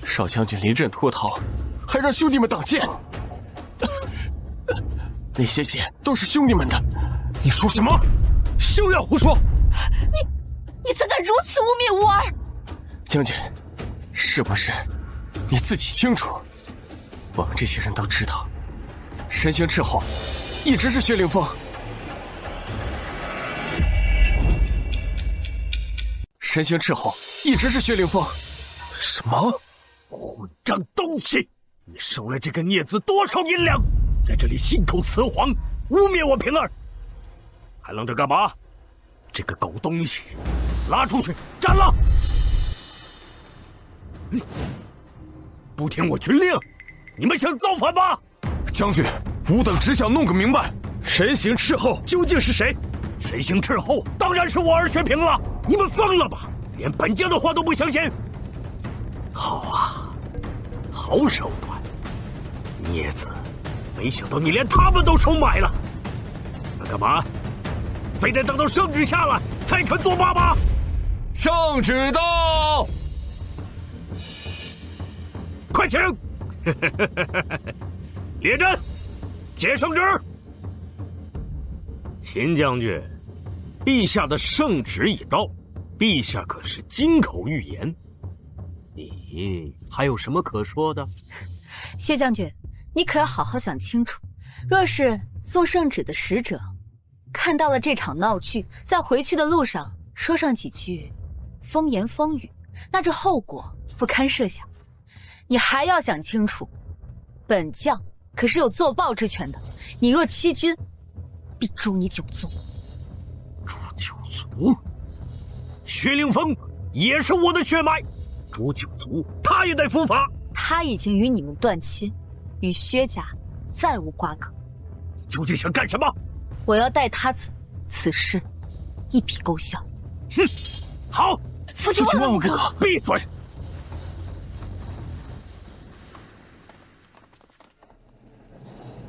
少将军临阵脱逃，还让兄弟们挡箭。那些血都是兄弟们的。你说什么？休要胡说！你怎敢如此污蔑吾儿？将军，是不是你自己清楚？我们这些人都知道，神行斥候一直是薛凌风。神行斥候一直是薛凌风。什么？混账东西！你收了这个孽子多少银两？在这里信口雌黄，污蔑我平儿，还愣着干嘛？这个狗东西，拉出去斩了！不听我军令，你们想造反吗？将军，吾等只想弄个明白，神行斥候究竟是谁？神行斥候当然是我儿薛平了！你们疯了吧？连本将的话都不相信？好啊，好手段！孽子，没想到你连他们都收买了。那干嘛？非得等到圣旨下来才肯作罢吗？圣旨到！快请！列阵，接圣旨。秦将军，陛下的圣旨已到，陛下可是金口玉言，你还有什么可说的？薛将军，你可要好好想清楚，若是送圣旨的使者看到了这场闹剧，在回去的路上说上几句风言风语，那这后果不堪设想。你还要想清楚，本将可是有奏报之权的，你若欺君，必诛你九族。诛九族？薛凌风也是我的血脉，诛九族他也得伏法。他已经与你们断亲，与薛家再无瓜葛。你究竟想干什么？我要带他走，此事一笔勾销。哼，好，夫君万万不可！闭嘴！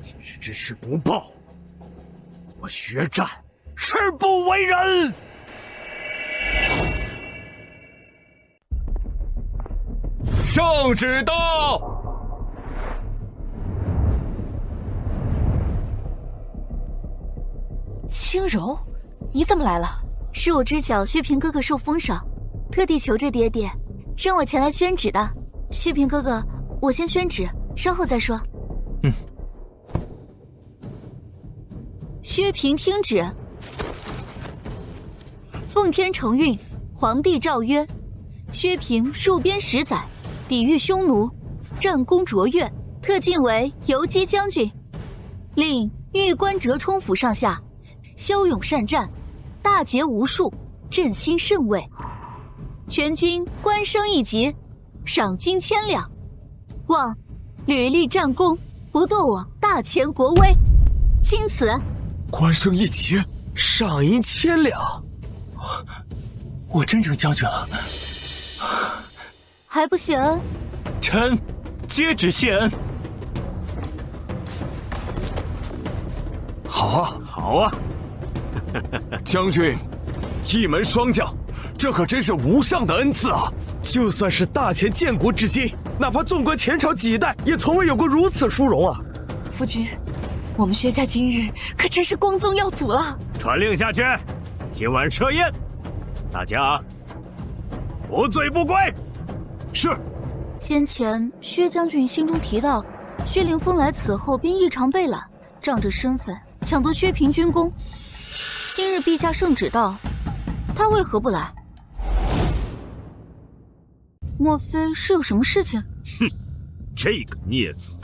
今日之事不报，我薛战誓不为人。圣旨到！轻柔，你怎么来了？是我知晓薛平哥哥受封赏，特地求着爹爹，让我前来宣旨的。薛平哥哥，我先宣旨，稍后再说。薛平听旨。奉天承运，皇帝诏曰：薛平戍边10载，抵御匈奴，战功卓越，特进为游击将军，令玉关折冲府上下骁勇善战，大捷无数，振兴甚伟。全军官升一级，赏金1000两，望屡立战功，不堕我大前国威。钦此。官升一级，赏银1000两，我真成将军了。还不谢恩？臣接旨谢恩。好啊，好啊！将军，一门双将，这可真是无上的恩赐啊！就算是大前建国至今，哪怕纵观前朝几代，也从未有过如此殊荣啊！夫君，我们薛家今日可真是光宗耀祖了。传令下去，今晚设宴，大家不醉不归。是。先前薛将军心中提到，薛凌风来此后便异常被揽，仗着身份抢夺薛平军功。今日陛下圣旨到，他为何不来？莫非是有什么事情？哼，这个孽子，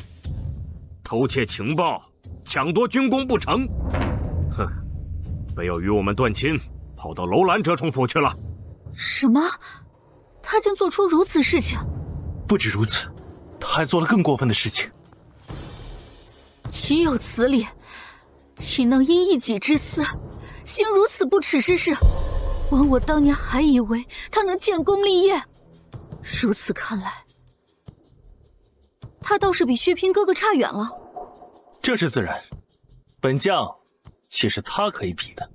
偷窃情报，抢夺军功不成，哼，非要与我们断亲，跑到楼兰折冲府去了。什么？他竟做出如此事情？不止如此，他还做了更过分的事情。岂有此理！岂能因一己之私，行如此不耻之事？枉我当年还以为他能建功立业，如此看来，他倒是比薛平哥哥差远了。这是自然，本将岂是他可以比的？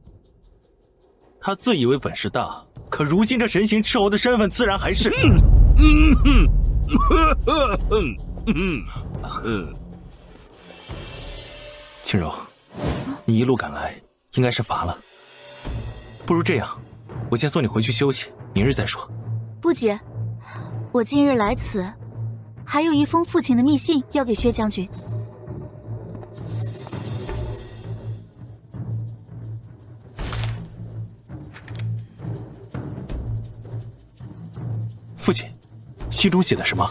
他自以为本事大，可如今这神行斥候的身份，自然还是……青柔，你一路赶来，应该是乏了。不如这样，我先送你回去休息，明日再说。不急，我今日来此，还有一封父亲的密信要给薛将军。父亲，信中写的什么？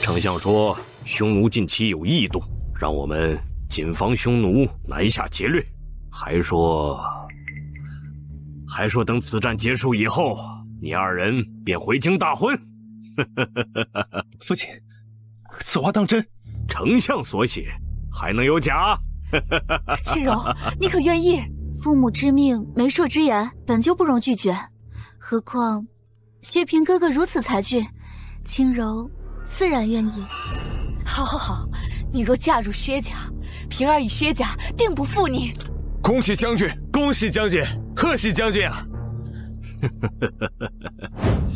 丞相说，匈奴近期有异动，让我们谨防匈奴南下劫掠。还说等此战结束以后，你二人便回京大婚。父亲，此话当真？丞相所写，还能有假？青柔，你可愿意？父母之命，媒妁之言，本就不容拒绝。何况薛平哥哥如此才俊，青柔自然愿意。好，好，好！你若嫁入薛家，平儿与薛家定不负你。恭喜将军，恭喜将军，贺喜将军啊！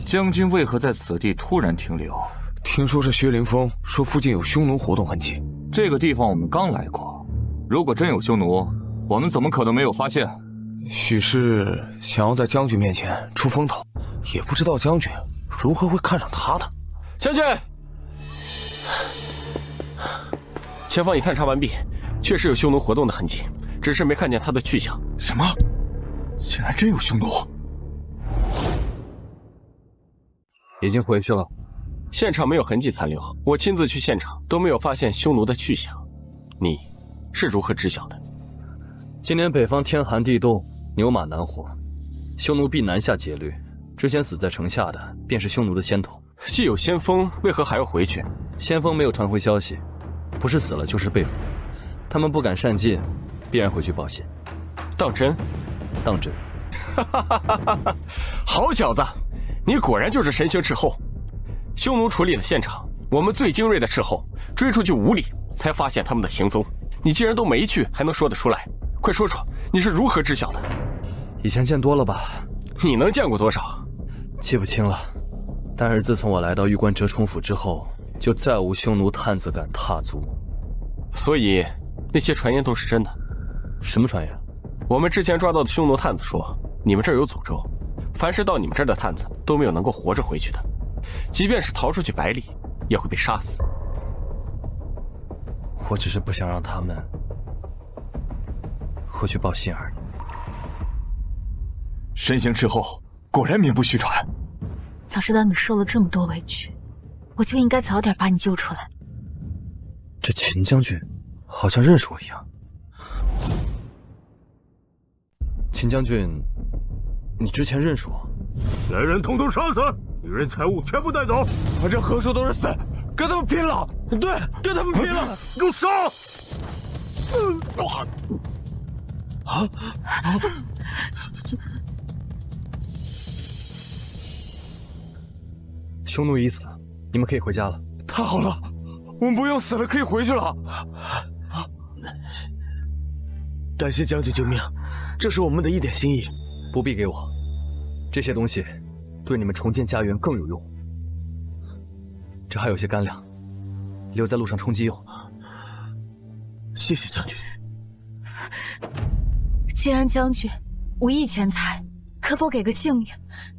将军为何在此地突然停留？听说是薛凌风说附近有匈奴活动痕迹。这个地方我们刚来过，如果真有匈奴，我们怎么可能没有发现？许是想要在将军面前出风头，也不知道将军如何会看上他的。将军，前方已探查完毕，确实有匈奴活动的痕迹，只是没看见他的去向。什么？竟然真有匈奴？已经回去了，现场没有痕迹残留，我亲自去现场都没有发现匈奴的去向。你是如何知晓的？今年北方天寒地冻，牛马难活，匈奴必南下劫掠。之前死在城下的便是匈奴的先头。既有先锋，为何还要回去？先锋没有传回消息，不是死了就是被俘。他们不敢擅进，必然回去报信。当真？当真。好小子，你果然就是神行斥候。匈奴处理的现场，我们最精锐的斥候追出去5里，才发现他们的行踪。你既然都没去，还能说得出来？快说说，你是如何知晓的？以前见多了吧？你能见过多少？记不清了。但是自从我来到玉关折冲府之后，就再无匈奴探子敢踏足。所以那些传言都是真的？什么传言？我们之前抓到的匈奴探子说，你们这儿有诅咒，凡是到你们这儿的探子都没有能够活着回去的，即便是逃出去百里，也会被杀死。我只是不想让他们回去报信而已。神行斥候，果然名不虚传。早知道你受了这么多委屈，我就应该早点把你救出来。这秦将军好像认识我一样。秦将军，你之前认识我？来人，统统杀死！女人财物全部带走！反正横竖都是死，跟他们拼了！对，跟他们拼了！给我杀！匈奴已死，你们可以回家了。太好了，我们不用死了，可以回去了。感谢将军救命，这是我们的一点心意。不必给我，这些东西对你们重建家园更有用。这还有些干粮，留在路上充饥用。谢谢将军。既然将军无意钱财，可否给个姓名，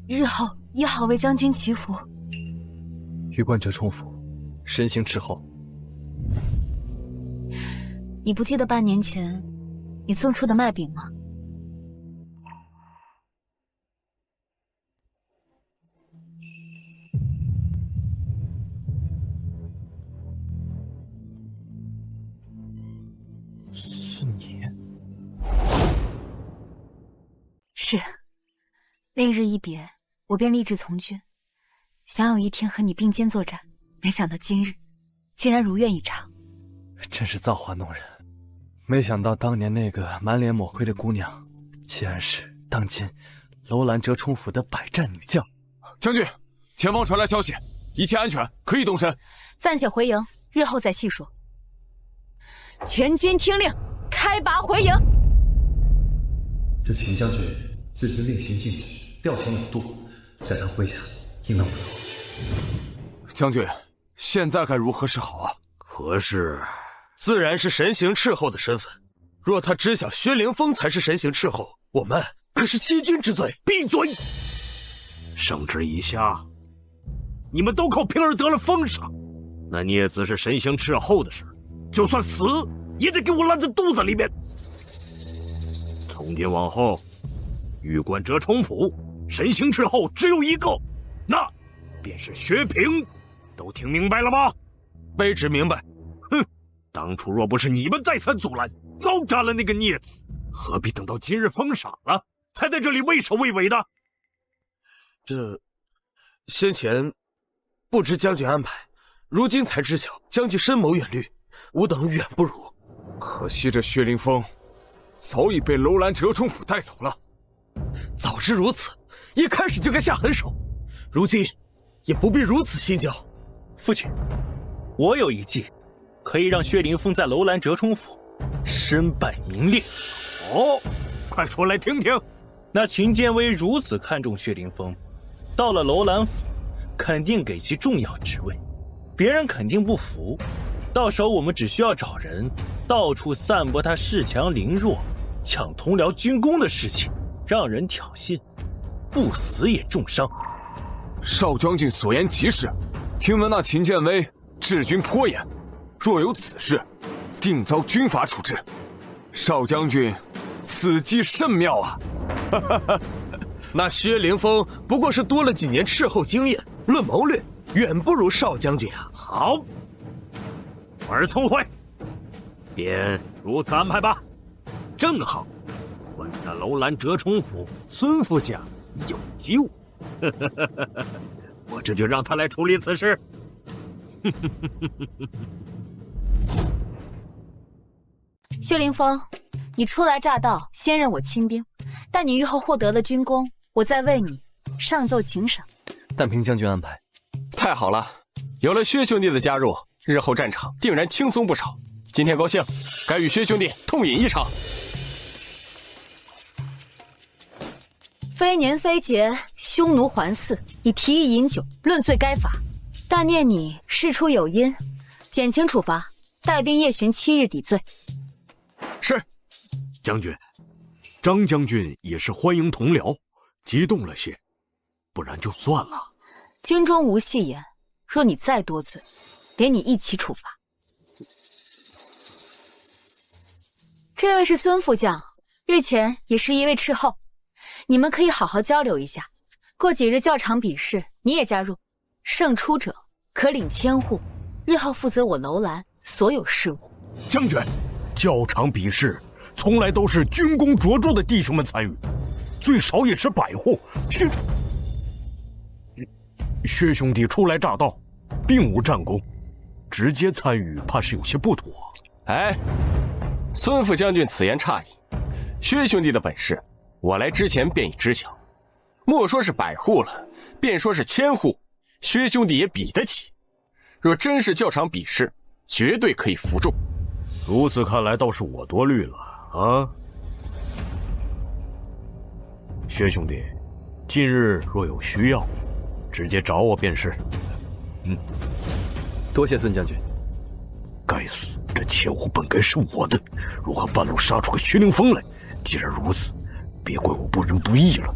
日后也好为将军祈福？玉冠折冲府，身形赤厚。你不记得半年前你送出的麦饼吗？是你？是。那日一别，我便立志从军，想有一天和你并肩作战，没想到今日竟然如愿以偿。真是造化弄人，没想到当年那个满脸抹灰的姑娘，竟然是当今楼兰折冲府的百战女将。将军，前方传来消息，一切安全，可以动身。暂且回营，日后再细说。全军听令，开拔回营。这秦将军自尊令行禁止，调遣有度，在他麾下应当不错。将军，现在该如何是好啊？合适，自然是神行斥候的身份。若他知晓薛凌风才是神行斥候，我们可是欺君之罪。闭嘴！圣旨已下，你们都靠平儿得了封赏。那孽子是神行斥候的事，就算死也得给我烂在肚子里面。从今往后，玉冠折冲府神行斥候只有一个，那便是薛平。都听明白了吗？卑职明白。哼，当初若不是你们再三阻拦，早斩了那个孽子，何必等到今日封赏了，才在这里畏首畏尾的？这先前不知将军安排，如今才知晓将军深谋远虑，吾等远不如。可惜这薛凌风早已被楼兰折冲府带走了。早知如此，一开始就该下狠手，如今也不必如此心焦。父亲，我有一计，可以让薛凌风在楼兰折冲府身败名裂。哦，快说来听听。那秦建威如此看重薛凌风，到了楼兰府，肯定给其重要职位，别人肯定不服。到时候我们只需要找人到处散播他恃强凌弱、抢同僚军功的事情，让人挑衅，不死也重伤。少将军所言极是，听闻那秦建威治军颇严，若有此事，定遭军法处置。少将军此计甚妙啊！那薛凌风不过是多了几年斥候经验，论谋略远不如少将军啊。好，儿聪慧，便如此安排吧。正好，我那楼兰折冲府孙副将有救，我这就让他来处理此事。薛凌风，你初来乍到，先任我亲兵，待你日后获得了军功，我再为你上奏请赏。但凭将军安排。太好了，有了薛兄弟的加入，日后战场定然轻松不少。今天高兴，该与薛兄弟痛饮一场。非年非节，匈奴还肆，以提议饮酒，论罪该罚。但念你事出有因，减轻处罚，带兵夜巡7日抵罪。是，将军，张将军也是欢迎同僚，激动了些，不然就算了。军中无戏言，若你再多嘴，连你一起处罚。这位是孙副将，日前也是一位斥候，你们可以好好交流一下。过几日较场比试，你也加入，胜出者可领千户，日后负责我楼兰所有事务。将军，较场比试从来都是军功卓著的弟兄们参与，最少也是100户。薛兄弟初来乍到，并无战功，直接参与怕是有些不妥。哎，孙副将军此言差矣。薛兄弟的本事，我来之前便已知晓。莫说是100户了，便说是1000户，薛兄弟也比得起。若真是较场比试，绝对可以服众。如此看来，倒是我多虑了啊。薛兄弟，近日若有需要，直接找我便是。多谢孙将军。该死，这千户本该是我的，如何半路杀出个薛凌风来？既然如此，别怪我不仁不义了。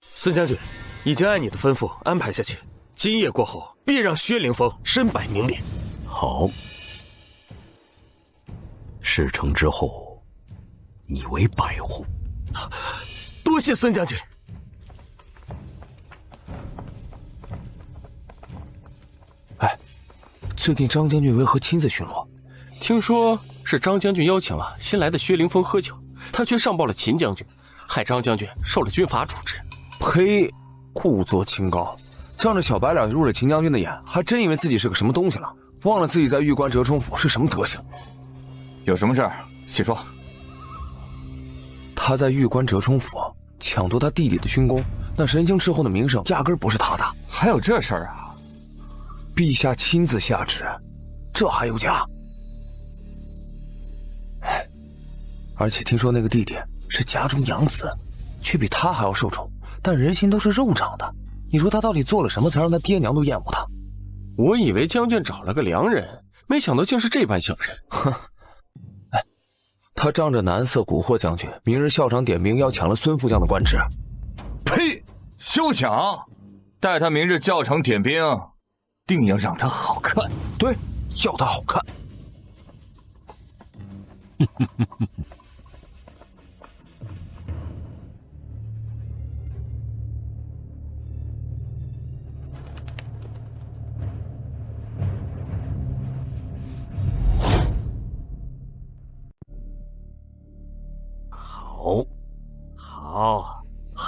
孙将军，已经按你的吩咐安排下去，今夜过后必让薛凌风身败名裂。好，事成之后，你为百户。多谢孙将军。哎，最近张将军为何亲自巡逻？听说是张将军邀请了新来的薛凌风喝酒，他却上报了秦将军，害张将军受了军阀处置。呸！故作清高，仗着小白脸入了秦将军的眼，还真以为自己是个什么东西了，忘了自己在玉关折冲府是什么德行。有什么事儿，细说。他在玉关折冲府抢夺他弟弟的军功，那神行斥候的名声压根儿不是他的。还有这事儿啊？陛下亲自下旨，这还有假？而且听说那个弟弟是家中养子，却比他还要受宠，但人心都是肉长的。你说他到底做了什么，才让他爹娘都厌恶他？我以为将军找了个良人，没想到竟是这般小人。哼！哎，他仗着男色蛊惑将军，明日校长点兵要抢了孙副将的官职。呸！休想！待他明日校场点兵，定要让他好看。对，要他好看。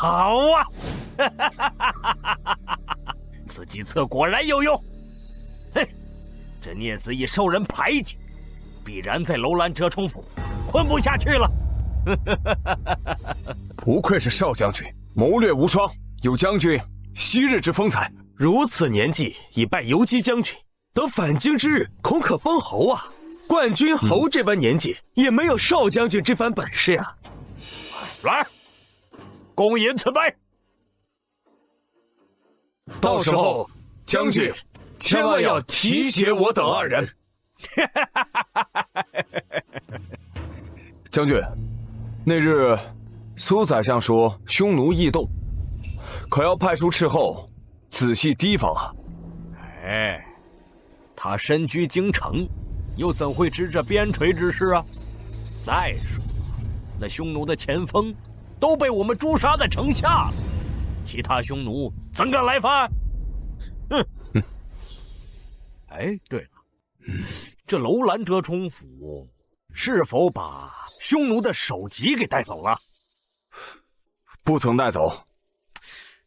好啊！此计策果然有用。哼，这孽子已受人排挤，必然在楼兰折冲府混不下去了。不愧是少将军，谋略无双，有将军昔日之风采。如此年纪已拜游击将军，等返京之日，恐可封侯啊！冠军侯这般年纪，也没有少将军这番本事呀。来，恭迎此辈。到时候，将军千万要提携我等二人。将军，那日苏宰相说匈奴异动，可要派出斥候仔细提防啊。哎，他身居京城，又怎会知这边陲之事啊？再说，那匈奴的前锋都被我们诛杀在城下了，其他匈奴怎敢来犯？哼！哎，对了，这楼兰折冲府是否把匈奴的首级给带走了？不曾带走。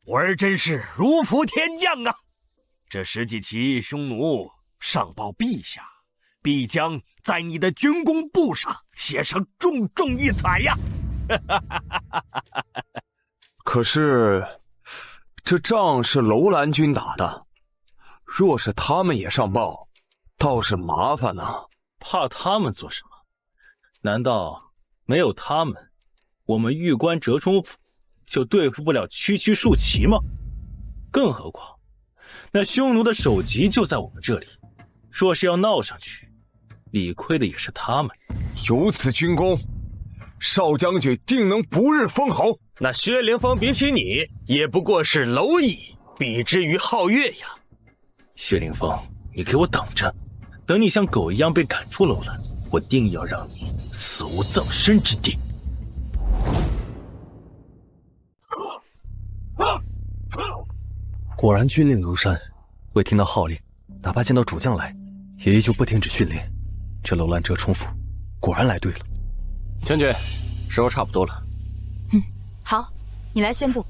我儿真是如服天降啊！这十几骑匈奴上报陛下，必将在你的军功簿上写上重重一彩呀！可是，这仗是楼兰军打的，若是他们也上报，倒是麻烦呢。怕他们做什么？难道没有他们，我们玉关折冲府就对付不了区区数骑吗？更何况，那匈奴的首级就在我们这里，若是要闹上去，理亏的也是他们。有此军功，少将军定能不日封侯。那薛凌风比起你，也不过是蝼蚁，比之于皓月呀。薛凌风，你给我等着，等你像狗一样被赶出楼兰，我定要让你死无葬身之地。果然军令如山，未听到号令，哪怕见到主将来，也依旧不停止训练。这楼兰折冲府果然来对了。将军，时候差不多了。好，你来宣布。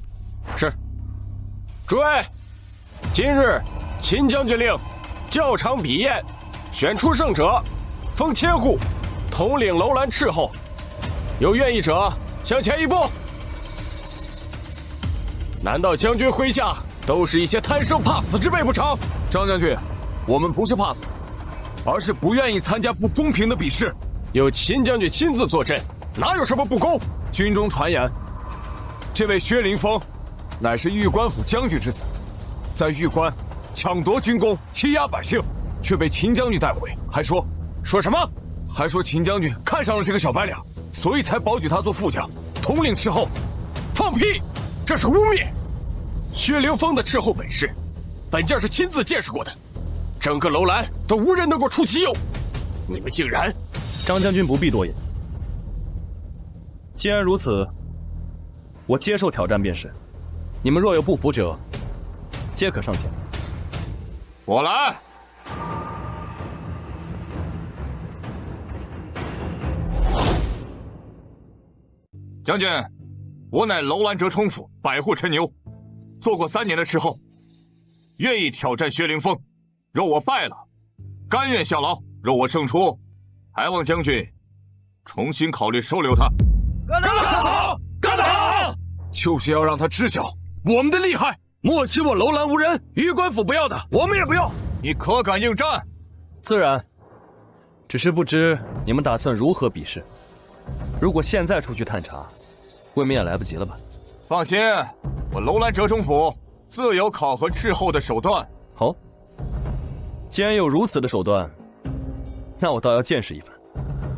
是。诸位，今日秦将军令校场比验，选出胜者，封千户，统领楼兰斥候。有愿意者向前一步。难道将军麾下都是一些贪生怕死之辈不成？张将军，我们不是怕死，而是不愿意参加不公平的比试。有秦将军亲自坐镇，哪有什么不公？军中传言，这位薛凌风乃是玉关府将军之子，在玉关抢夺军功，欺压百姓，却被秦将军带回，还说什么？还说秦将军看上了这个小白脸，所以才保举他做副将，统领斥候。放屁！这是污蔑！薛凌风的斥候本事，本将是亲自见识过的，整个楼兰都无人能够出其右。你们竟然……张将军不必多言。既然如此，我接受挑战便是。你们若有不服者，皆可上前。我来。将军，我乃楼兰折冲府百户陈牛，做过3年的斥候，愿意挑战薛凌风。若我败了，甘愿效劳；若我胜出，还望将军重新考虑收留他。干得好！干得好！就是要让他知晓我们的厉害。莫欺我楼兰无人，余官府不要的，我们也不要。你可敢应战？自然，只是不知你们打算如何比试。如果现在出去探查，未免也来不及了吧？放心，我楼兰折冲府自有考核斥候的手段。好，既然有如此的手段，那我倒要见识一番。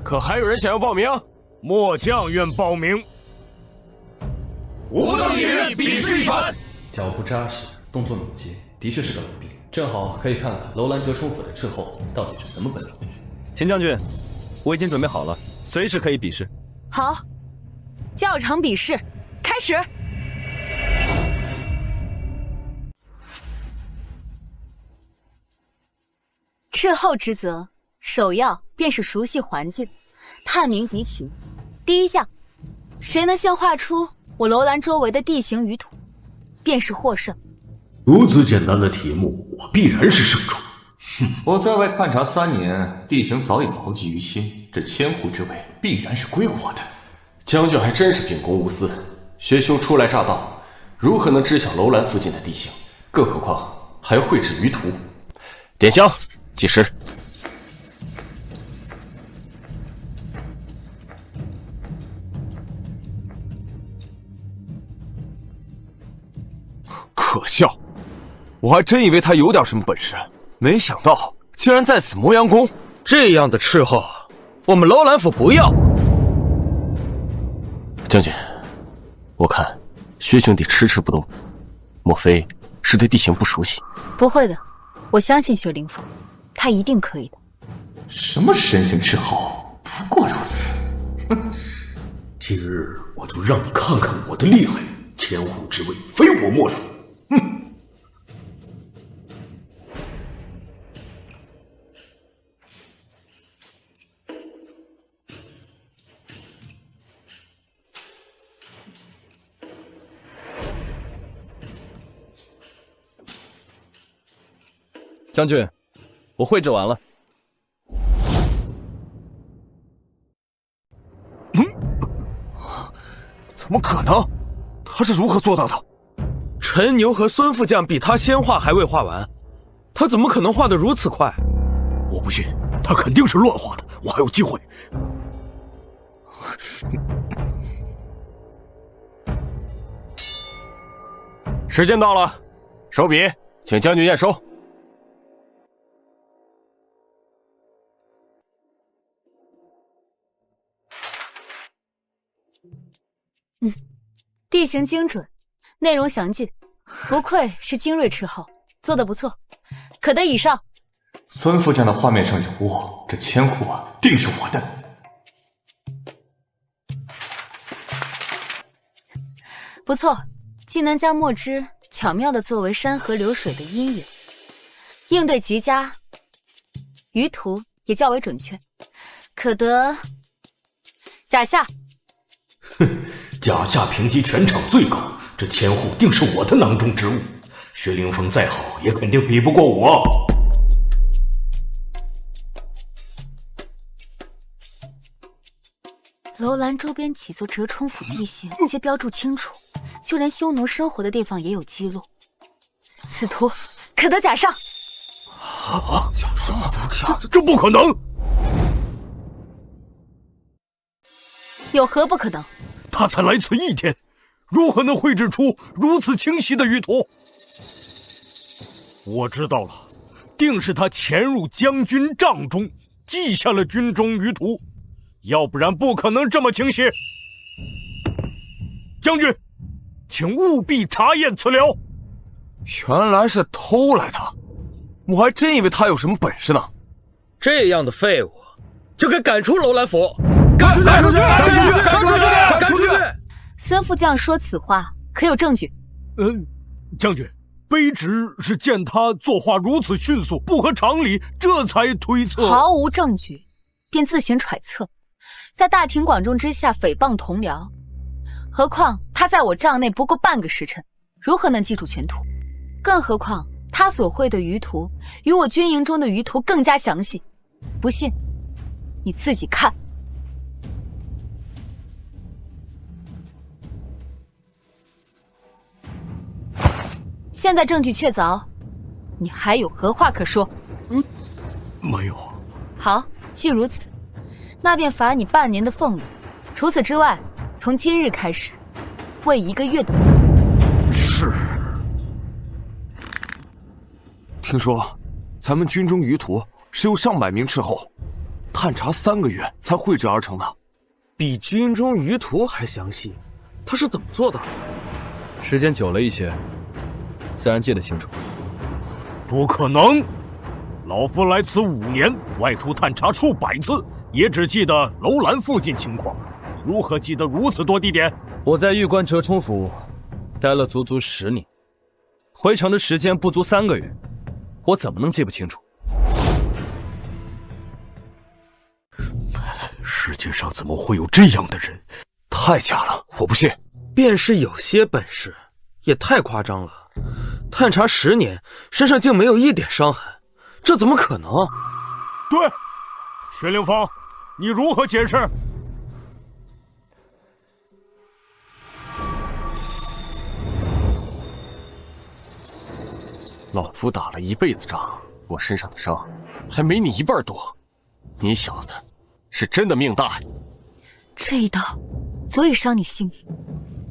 可还有人想要报名？末将愿报名。吾等也愿比试一番。脚步扎实，动作敏捷，的确是个猛兵。正好可以看看楼兰折冲府的斥候到底是什么本领。秦将军，我已经准备好了，随时可以比试。好，教场比试开始。斥候职责首要便是熟悉环境，探明敌情。第一项，谁能先画出我楼兰周围的地形与图，便是获胜。如此简单的题目，我必然是胜出。我在外勘察3年，地形早已牢记于心，这千户之位必然是归我的。将军还真是秉公无私，薛兄初来乍到，如何能知晓楼兰附近的地形？更何况还要绘制舆图。点香，计时。可笑，我还真以为他有点什么本事，没想到竟然在此磨洋工。这样的斥候，我们楼兰府不要。将军，我看薛兄弟迟迟不动，莫非是对地形不熟悉？不会的，我相信薛凌风，他一定可以的。什么神行斥候，不过如此。今日我就让你看看我的厉害，千户之位非我莫属。将军，我绘制完了。怎么可能？他是如何做到的？陈牛和孙副将比他先画还未画完，他怎么可能画得如此快？我不信，他肯定是乱画的，我还有机会。时间到了，手笔，请将军验收。地形精准，内容详尽，不愧是精锐斥候，做得不错，可得以上。孙副将的画面上有我，这千户啊，定是我的。不错，既能将墨汁巧妙地作为山河流水的阴影，应对极佳，舆图也较为准确，可得甲下。甲下评级全场最高，这千户定是我的囊中之物。薛凌风再好，也肯定比不过我。楼兰周边几座折冲府地形皆标注清楚，就连匈奴生活的地方也有记录。此图可得甲上。这不可能！有何不可能？他才来此1天，如何能绘制出如此清晰的舆图？我知道了，定是他潜入将军帐中，记下了军中余图，要不然不可能这么清晰。将军，请务必查验此辽。原来是偷来的，我还真以为他有什么本事呢。这样的废物，就该赶出楼兰府！赶出去！赶出去！赶出去！赶出去！孙副将说此话，可有证据？将军，卑职是见他作画如此迅速，不合常理，这才推测。毫无证据，便自行揣测，在大庭广众之下诽谤同僚。何况他在我帐内不过半个时辰，如何能记住全图？更何况他所绘的舆图与我军营中的舆图更加详细，不信你自己看。现在证据确凿，你还有何话可说？没有。好，既如此，那便罚你半年的俸禄。除此之外，从今日开始，为1个月的。是。听说咱们军中舆图是由上百名斥候探查3个月才绘制而成的，比军中舆图还详细，他是怎么做的？时间久了一些，自然记得清楚。不可能，老夫来此5年，外出探查数百次，也只记得楼兰附近情况，如何记得如此多地点？我在玉关折冲府待了足足10年，回城的时间不足3个月，我怎么能记不清楚？世界上怎么会有这样的人？太假了，我不信。便是有些本事，也太夸张了。探查10年，身上竟没有一点伤痕，这怎么可能？对，薛凌风，你如何解释？老夫打了1辈子仗，我身上的伤还没你1半多。你小子是真的命大呀！这一刀足以伤你性命，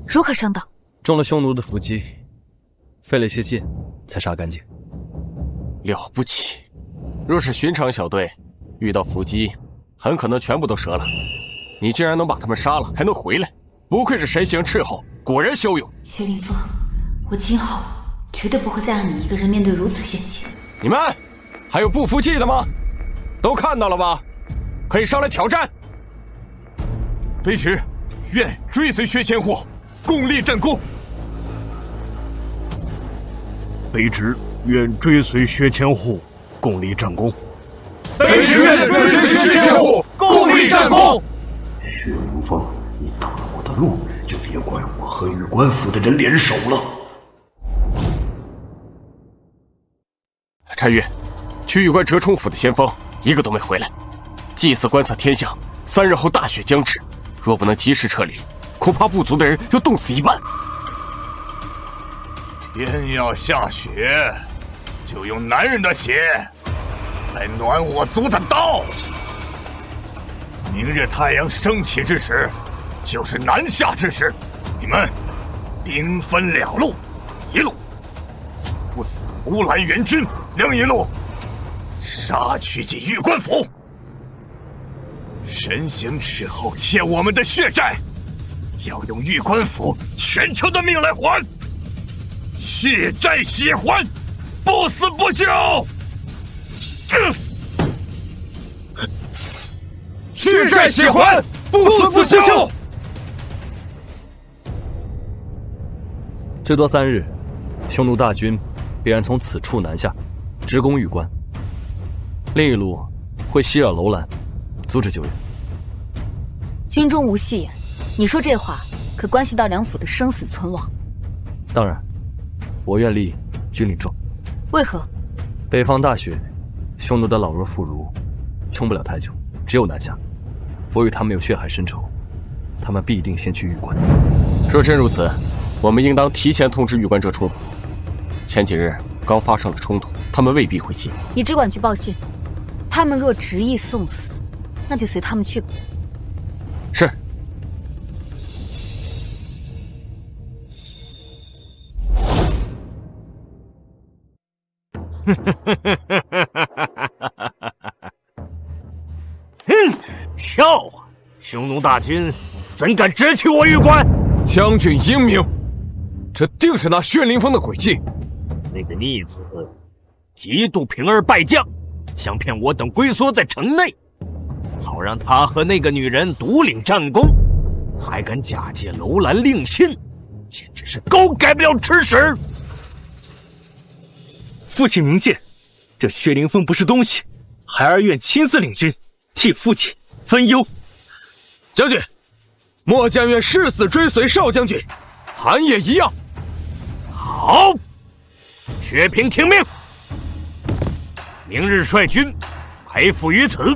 如何伤到？中了匈奴的伏击，费了些劲才杀干净。了不起！若是寻常小队，遇到伏击，很可能全部都折了。你竟然能把他们杀了，还能回来，不愧是神行斥候，果然骁勇。薛凌风，我今后绝对不会再让你一个人面对如此险境。你们还有不服气的吗？都看到了吧？可以上来挑战。卑职愿追随薛千户，共立战功。卑职愿追随薛千户，共立战功。卑职愿追随薛千户，共立战功。薛凌风，你挡了我的路，就别怪我和玉官府的人联手了。单于，去玉关折冲府的先锋一个都没回来。祭祀观测天象，3日后大雪将至，若不能及时撤离，恐怕部族的人要冻死1半。天要下雪，就用男人的血来暖我族的刀。明日太阳升起之时，就是南下之时。你们兵分2路，一路不死乌兰援军，另一路杀去进玉官府。神行斥候欠我们的血债，要用玉官府全城的命来还。血债血还，不死不休。血债血还，不死不休。最多3日，匈奴大军必然从此处南下，直攻玉关。另一路会袭扰楼兰，阻止救援。军中无戏言，你说这话可关系到2府的生死存亡。当然，我愿立军令状。为何？北方大雪，匈奴的老弱妇孺撑不了太久，只有南下。我与他们有血海深仇，他们必定先去玉关。若真如此，我们应当提前通知玉关折冲府。前几日刚发生了冲突，他们未必会急。你只管去报信，他们若执意送死，那就随他们去吧。是。笑话！匈奴大军怎敢直取我玉关？将军英明，这定是那薛凌风的诡计。那个逆子嫉妒平儿败将，想骗我等龟缩在城内，好让他和那个女人独领战功，还敢假借楼兰令信，简直是狗改不了吃屎！父亲明鉴，这薛凌风不是东西，孩儿愿亲自领军，替父亲分忧。将军，末将愿誓死追随少将军。韩也一样。好，薛平听命，明日率军埋伏于此，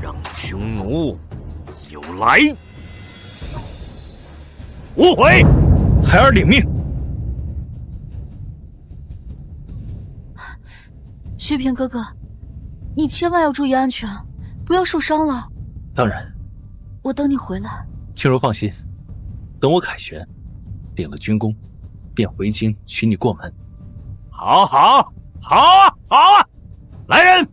让匈奴有来无回。孩儿领命。薛平哥哥，你千万要注意安全，不要受伤了。当然，我等你回来。青柔放心，等我凯旋，领了军功，便回京娶你过门。好啊！来人，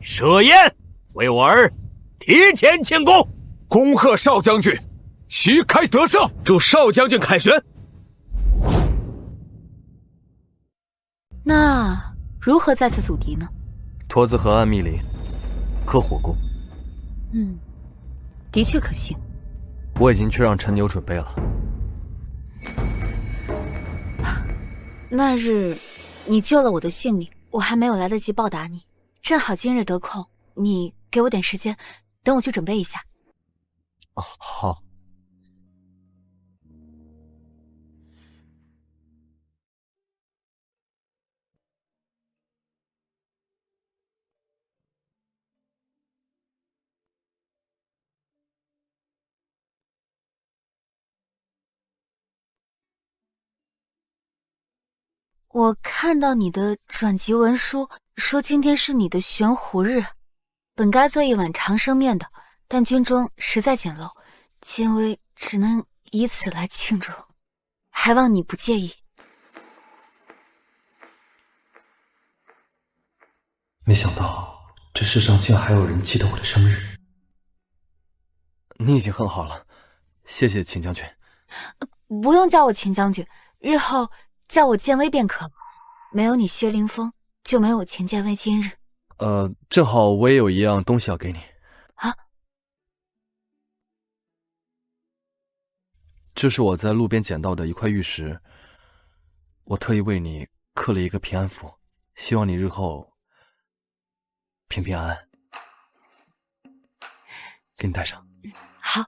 设宴为我儿提前庆功，恭贺少将军旗开得胜，祝少将军凯旋。那如何再次阻敌呢？沱子河岸密林，刻火攻。的确可行。我已经去让陈牛准备了。那日你救了我的性命，我还没有来得及报答你，正好今日得空，你给我点时间，等我去准备一下。哦，好。我看到你的转籍文书，说今天是你的悬壶日，本该做一碗长生面的，但军中实在简陋，监微只能以此来庆祝，还望你不介意。没想到这世上竟还有人记得我的生日。你已经很好了，谢谢秦将军。不用叫我秦将军，日后叫我建威便可。没有你薛凌风，就没有秦建威今日。正好我也有一样东西要给你。啊？这是我在路边捡到的一块玉石，我特意为你刻了一个平安符，希望你日后平平安安。给你戴上。好。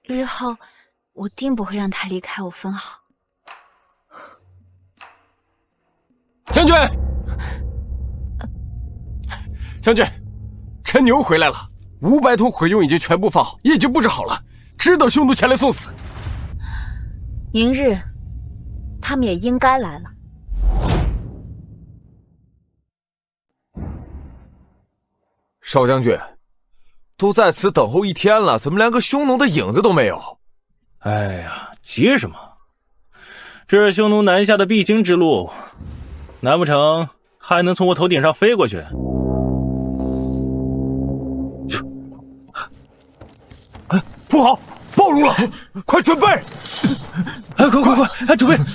日后我定不会让他离开我分毫。将军，将军，陈牛回来了，500桶毁用已经全部放好，已经布置好了，值得匈奴前来送死。明日他们也应该来了。少将军，都在此等候1天了，怎么连个匈奴的影子都没有？哎呀，急什么？这是匈奴南下的必经之路，难不成还能从我头顶上飞过去？不好，暴露了！快准备！快准备！快！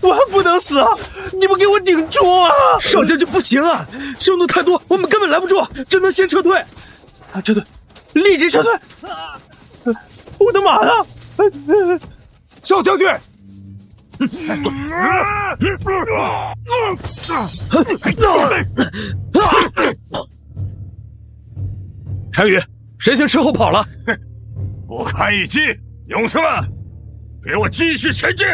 我还不能死啊！你们给我顶住啊！少将军不行啊，匈奴太多，我们根本拦不住，只能先撤退。撤退，立即撤退！我的马呢？少将军！单于，神行斥候跑了。不堪一击，勇士们，给我继续前进！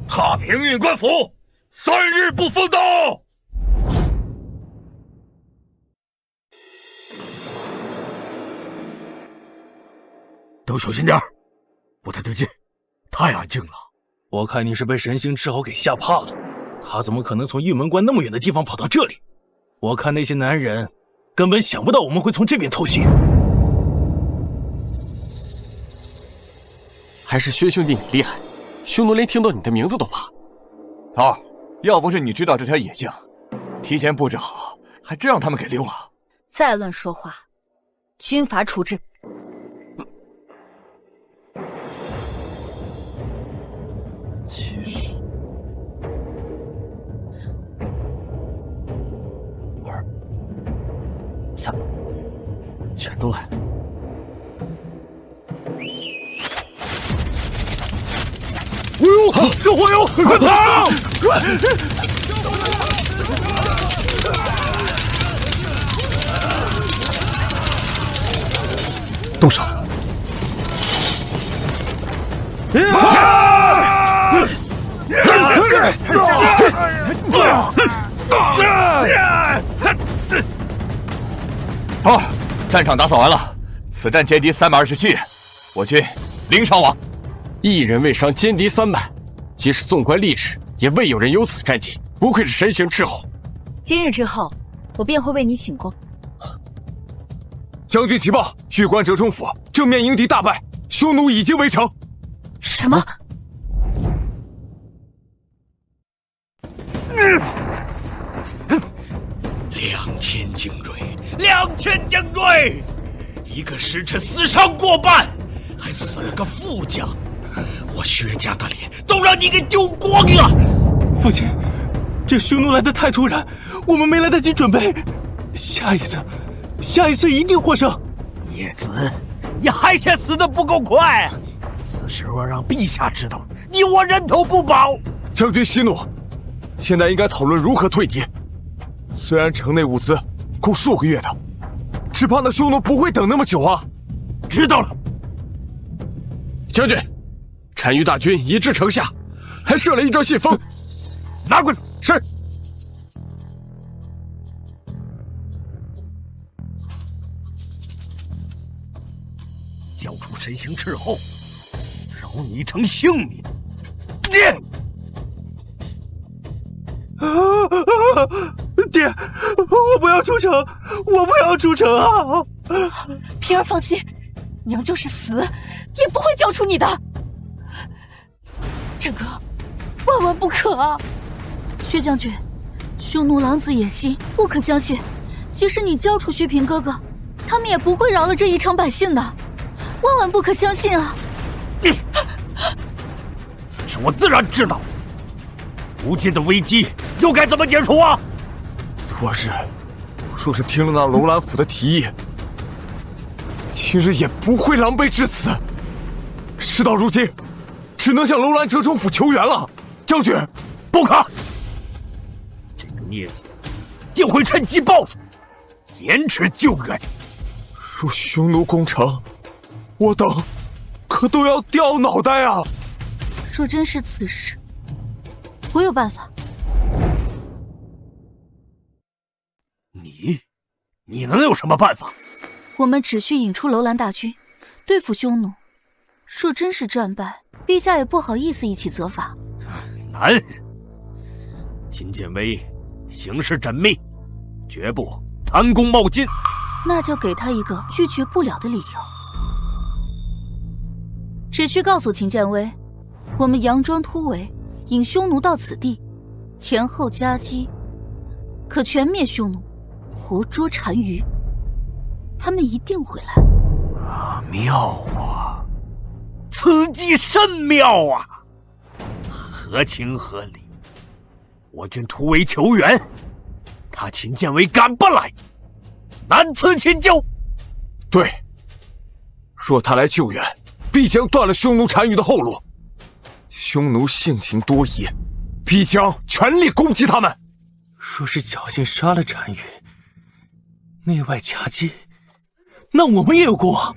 踏平运官府，3日不封刀。都小心点，不太对劲，太安静了。我看你是被神行斥候给吓怕了，他怎么可能从玉门关那么远的地方跑到这里？我看那些男人根本想不到我们会从这边偷袭。还是薛兄弟你厉害，匈奴连听到你的名字都怕。头，要不是你知道这条野径，提前布置好，还真让他们给溜了。再乱说话，军法处置。其实，2、3，全都来。哎呦，这火友，快跑！动手！好，战场打扫完了，此战歼敌327，我军零伤亡，一人未伤，歼敌300，即使纵观历史，也未有人有此战绩，不愧是神行斥候。今日之后，我便会为你请功。将军急报，玉关折冲府正面迎敌大败，匈奴已经围城。什么？2000精锐，2000精锐，一个时辰死伤过半，还死了个副将，我薛家的脸都让你给丢光了。父亲，这匈奴来得太突然，我们没来得及准备。下一次一定获胜。叶子，你还嫌死得不够快？此时若让陛下知道，你我人头不保。将军息怒，现在应该讨论如何退敌。虽然城内物资够数个月的，只怕那匈奴不会等那么久啊。知道了。将军，单于大军已至城下，还设了一张信封，拿过来。是。交出神行斥候，饶你一条性命。爹，我不要出城，我不要出城啊！平儿放心，娘就是死也不会交出你的。战哥，万万不可啊！薛将军，匈奴狼子野心，不可相信。即使你交出薛平哥哥，他们也不会饶了这一场百姓的，万万不可相信啊！此事我自然知道，如今的危机又该怎么解除啊？昨日若是听了那楼兰府的提议，今日也不会狼狈至此。事到如今，只能向楼兰折冲府求援了。将军，不可！这个孽子定会趁机报复，延迟救援。若匈奴攻城，我等可都要掉脑袋啊！若真是此事，我有办法。你能有什么办法？我们只需引出楼兰大军，对付匈奴。若真是战败，陛下也不好意思一起责罚。难。秦建威行事缜密，绝不贪功冒进。那就给他一个拒绝不了的理由。只需告诉秦建威，我们佯装突围，引匈奴到此地，前后夹击，可全灭匈奴，活捉单于。他们一定会来。妙啊！此计甚妙啊！合情合理。我军突围求援，他秦建威赶不来，难辞其咎。对，若他来救援，必将断了匈奴单于的后路。匈奴性情多疑，必将全力攻击他们。若是侥幸杀了单于，内外夹击，那我们也有过啊。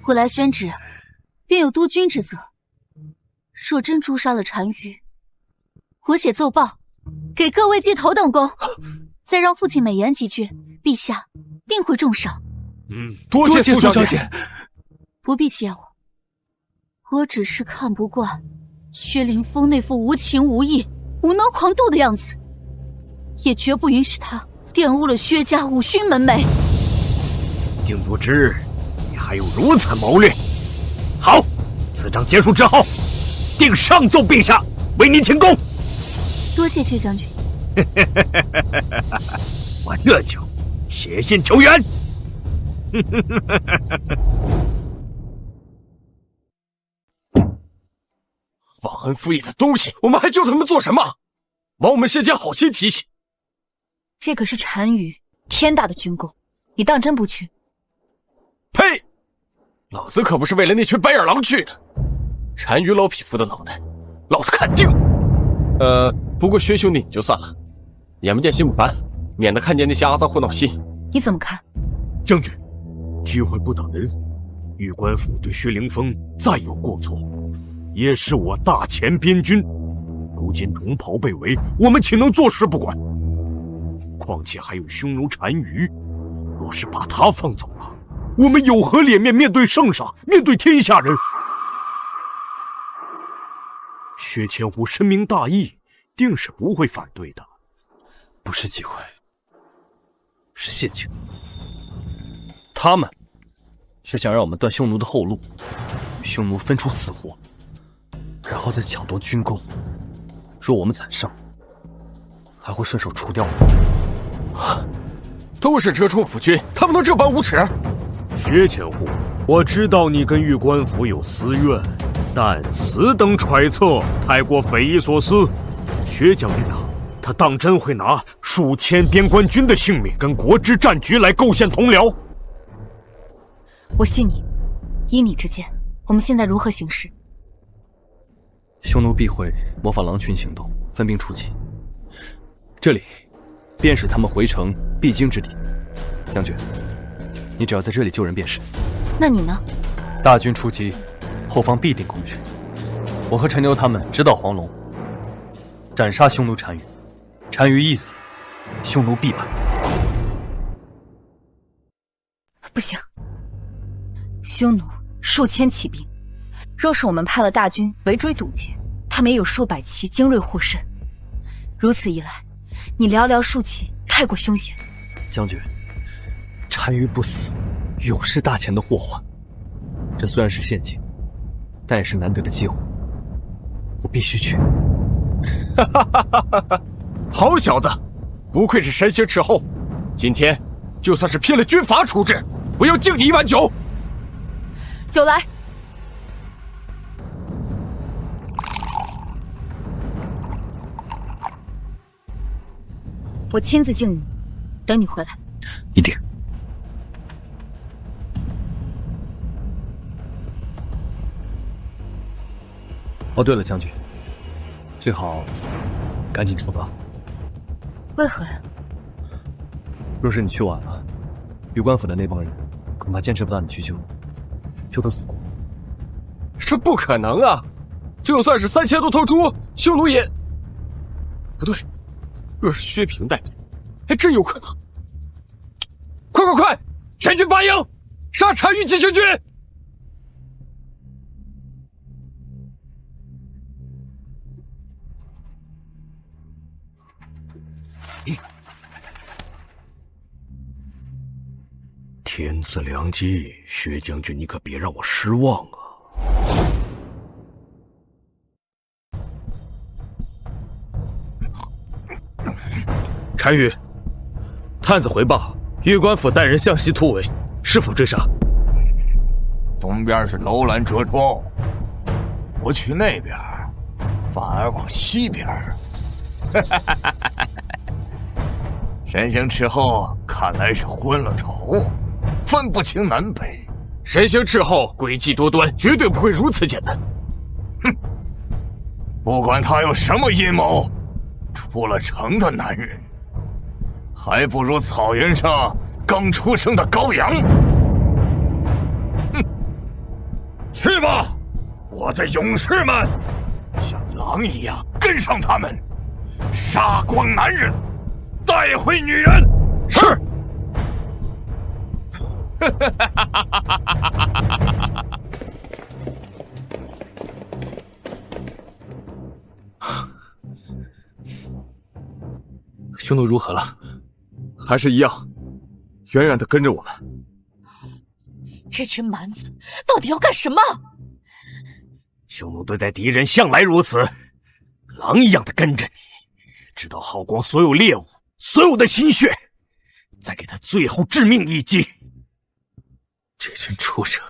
我来宣旨，便有督军之责。若真诛杀了单于，我写奏报，给各位记头等功，再让父亲美言几句，陛下定会重赏。多谢苏小姐。不必谢我，我只是看不惯薛凌风那副无情无义、无能狂斗的样子，也绝不允许他玷污了薛家五勋门楣。竟不知你还有如此谋略。好，此仗结束之后，定上奏陛下，为你请功。多谢薛将军。我这就写信求援。忘恩负义的东西，我们还救他们做什么？往我们谢家好心提起。这可是单于天大的军功，你当真不去？呸！老子可不是为了那群白眼狼去的。单于老匹夫的脑袋，老子肯定。不过薛兄弟你就算了，眼不见心不烦，免得看见那些阿杂货闹心。你怎么看？将军，机会不等人，玉官府对薛凌风再有过错，也是我大前边军。如今龙袍被围，我们岂能坐视不管？况且还有匈奴单于，若是把他放走了，我们有何脸面面对圣上，面对天下人？薛千户深明大义，定是不会反对的。不是机会，是陷阱。他们是想让我们断匈奴的后路，与匈奴分出死活，然后再抢夺军功。若我们惨胜，还会顺手除掉我们。都是折冲府军，他们能这般无耻？薛千户，我知道你跟玉官府有私怨，但此等揣测太过匪夷所思。薛将军啊，他当真会拿数千边关军的性命跟国之战局来构陷同僚？我信你。依你之见，我们现在如何行事？匈奴必会模仿狼群行动，分兵出击。这里便是他们回城必经之地。将军，你只要在这里救人便是。那你呢？大军出击，后方必定空虚。我和陈留他们直捣黄龙，斩杀匈奴单于。单于一死，匈奴必败。不行，匈奴数千骑兵，若是我们派了大军围追堵截，他们也有数百骑精锐护身。如此一来，你寥寥数骑太过凶险。将军，单于不死，永是大前的祸患。这虽然是陷阱，但也是难得的机会，我必须去。好小子，不愧是神行斥候，今天就算是拼了军法处置，我要敬你一碗酒。酒来。我亲自敬你，等你回来。一定。哦，对了，将军，最好赶紧出发。为何呀？若是你去晚了，玉官府的那帮人恐怕坚持不到你去救，就都死光。这不可能啊！就算是3000多头猪，匈奴也……不对，若是薛平带队，还真有可能。快快快，全军拔营，杀单于急行军！天赐良机，薛将军，你可别让我失望啊！单于，探子回报，玉官府带人向西突围，是否追杀？东边是楼兰折冲，不去那边，反而往西边。神行斥候看来是昏了头，分不清南北。神行斥候诡计多端，绝对不会如此简单。哼！不管他有什么阴谋，出了城的男人，还不如草原上刚出生的羔羊。哼！去吧，我的勇士们，像狼一样跟上他们，杀光男人，带回女人。是。匈奴如何了？还是一样，远远的跟着我们。这群蛮子到底要干什么？匈奴对待敌人向来如此，狼一样的跟着你，直到耗光所有猎物、所有的心血，再给他最后致命一击。这群畜生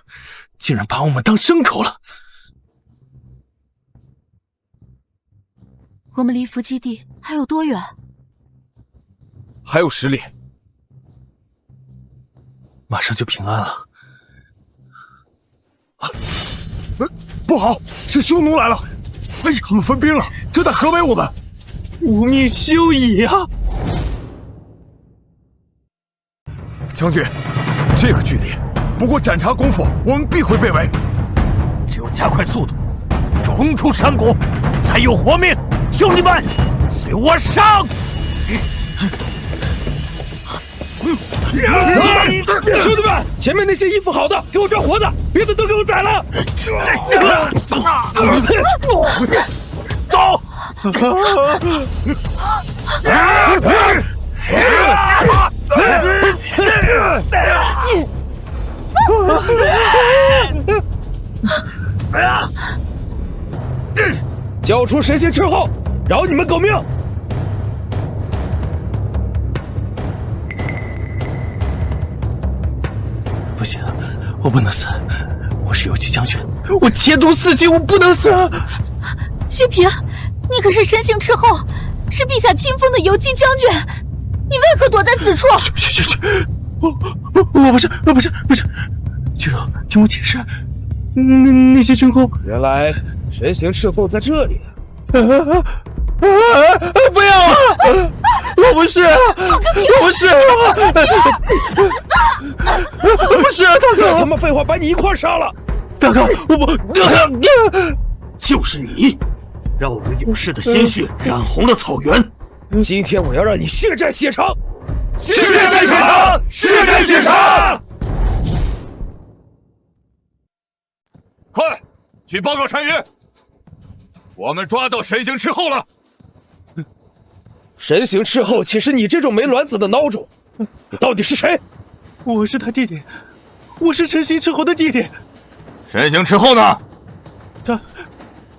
竟然把我们当牲口了！我们离伏基地还有多远？还有10里，马上就平安了。不好，是匈奴来了！哎呀，他们分兵了，正在合围我们。无命休矣啊！将军，这个距离，不过盏茶功夫，我们必会被围。只有加快速度，冲出山谷，才有活命。兄弟们，随我上！兄弟们，前面那些衣服好的，给我抓活的，别的都给我宰了！走！交出神行斥候，饶你们狗命！不行，我不能死，我是游击将军，我前途似锦，我不能死。薛平，你可是神行斥候，是陛下亲封的游击将军，你为何躲在此处？去！我不是，军荣，听我解释。那些军功，原来神行斥候在这里。不要啊！我不是，大哥，他妈废话，把你一块杀了！大哥，我不，就是你，让我们勇士的鲜血染红了草原。今天我要让你血债血偿！血债血偿！血债血偿！快去报告单于，我们抓到神行斥候了。神行斥候岂是你这种没卵子的孬种？你到底是谁？我是他弟弟，我是神行斥候的弟弟。神行斥候呢？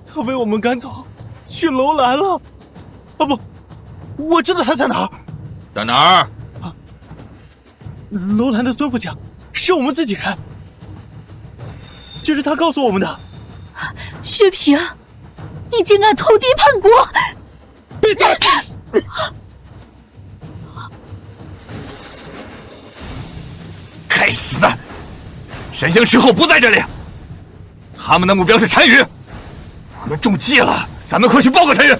他被我们赶走，去楼兰了。啊不，我知道他在哪儿。在哪儿？楼兰的孙副将是我们自己人，这是他告诉我们的。薛平，你竟敢投敌叛国！闭嘴！该死的！神行斥候不在这里，他们的目标是单于，我们中计了，咱们快去报告单于。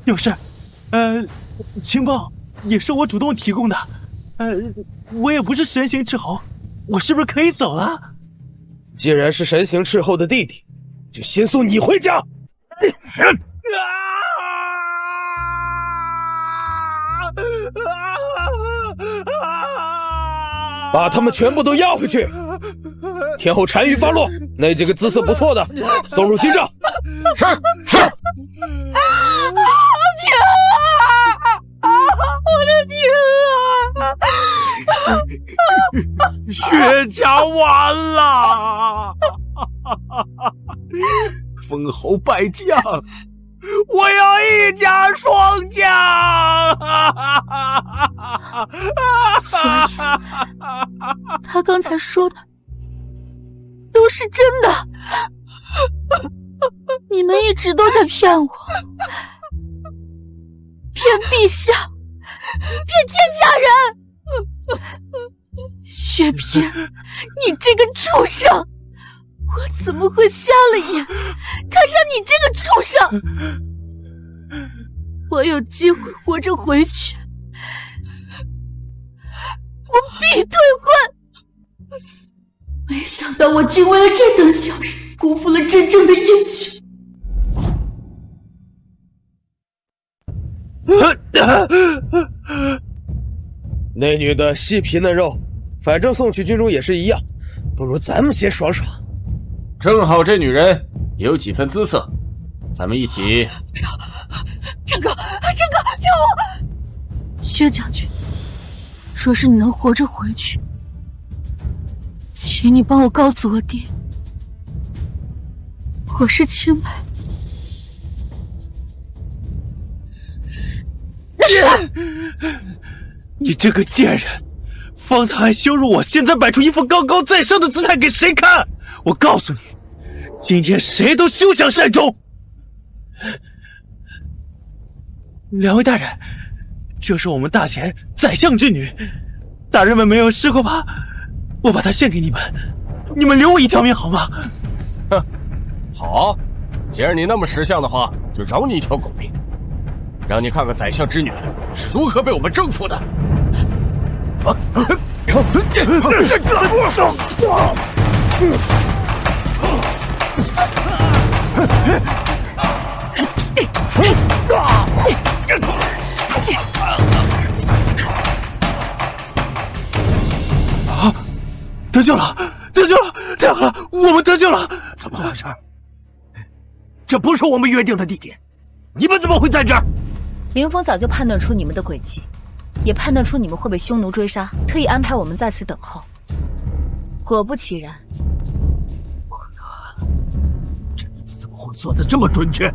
勇士，情报也是我主动提供的，我也不是神行斥候，我是不是可以走了？既然是神行斥候的弟弟，就先送你回家。把他们全部都押回去。天后单于发落，那几个姿色不错的送入军帐。是。平啊！我的平啊！薛家完了！封侯拜将，我要一家双将！所以，他刚才说的都是真的。你们一直都在骗我，骗陛下，骗天下人。薛平，你这个畜生！我怎么会瞎了眼看上你这个畜生？我有机会活着回去，我必退婚。没想到我竟为了这等小人，辜负了真正的英雄。那女的细皮嫩肉，反正送去军中也是一样，不如咱们先爽爽。正好这女人也有几分姿色，咱们一起薛将军，若是你能活着回去，请你帮我告诉我爹，我是清白。你这个贱人，方才还羞辱我，现在摆出一副高高在上的姿态给谁看？我告诉你，今天谁都休想善终。两位大人，这是我们大前宰相之女，大人们没有试过吧？我把她献给你们，你们留我一条命好吗？哼，好，既然你那么识相的话，就饶你一条狗命，让你看看宰相之女是如何被我们征服的。啊！得救了！得救了！太好了，我们得救了！怎么回事？这不是我们约定的地点，你们怎么会在这儿？凌风早就判断出你们的诡计，也判断出你们会被匈奴追杀，特意安排我们在此等候。果不其然，这日子怎么会算得这么准确？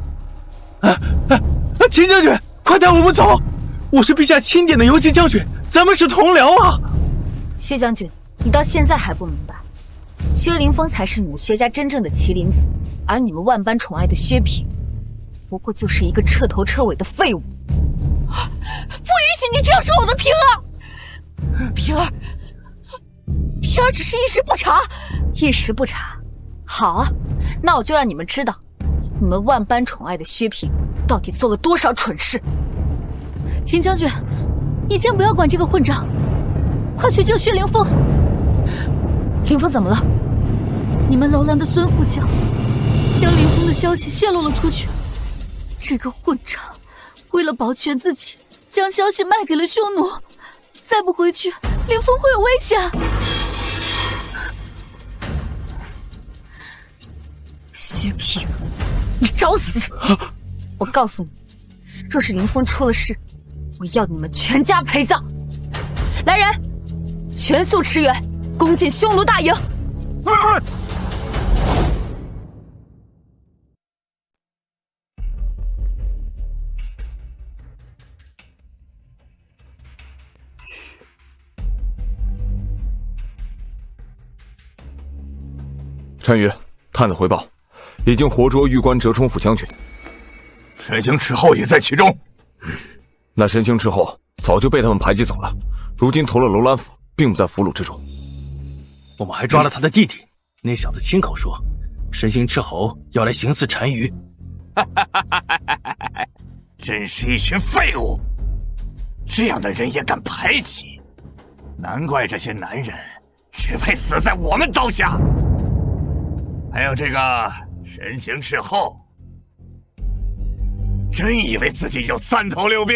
秦将军，快带我们走！我是陛下钦点的游击将军，咱们是同僚啊！薛将军，你到现在还不明白，薛凌风才是你们薛家真正的麒麟子，而你们万般宠爱的薛平，不过就是一个彻头彻尾的废物。不允许你这样说我的平儿！平儿只是一时不察。一时不察，好啊，那我就让你们知道，你们万般宠爱的薛平到底做了多少蠢事。秦将军，你先不要管这个混账，快去救薛凌风。凌风怎么了？你们楼兰的孙副将将凌风的消息泄露了出去，这个混账为了保全自己，将消息卖给了匈奴，再不回去，凌风会有危险。薛平，你找死！我告诉你，若是凌风出了事，我要你们全家陪葬。来人，全速驰援，攻进匈奴大营！单于，探子回报，已经活捉玉关折冲府将军，神行斥候也在其中。那神行斥候早就被他们排挤走了，如今投了楼兰府，并不在俘虏之中。我们还抓了他的弟弟，那小子亲口说，神行斥候要来行刺单于。真是一群废物！这样的人也敢排挤，难怪这些男人只配死在我们刀下。还有这个神行斥候，真以为自己有三头六臂，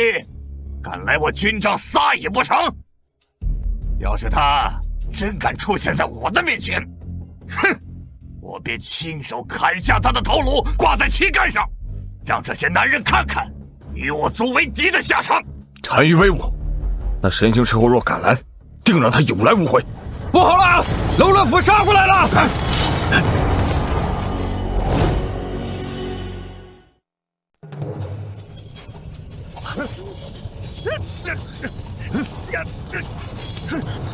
敢来我军帐撒野不成？要是他真敢出现在我的面前，哼，我便亲手砍下他的头颅，挂在旗杆上，让这些男人看看与我族为敌的下场。单于威武，那神行斥候若敢来，定让他有来无回。不好了，楼兰府杀过来了！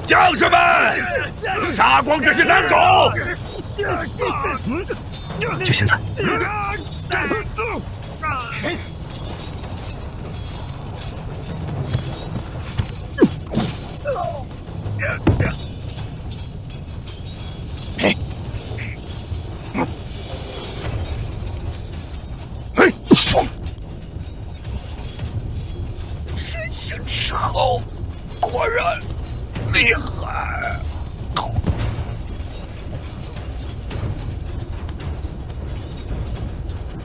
将士们，杀光这些男狗！就现在！神行斥候果然厉害！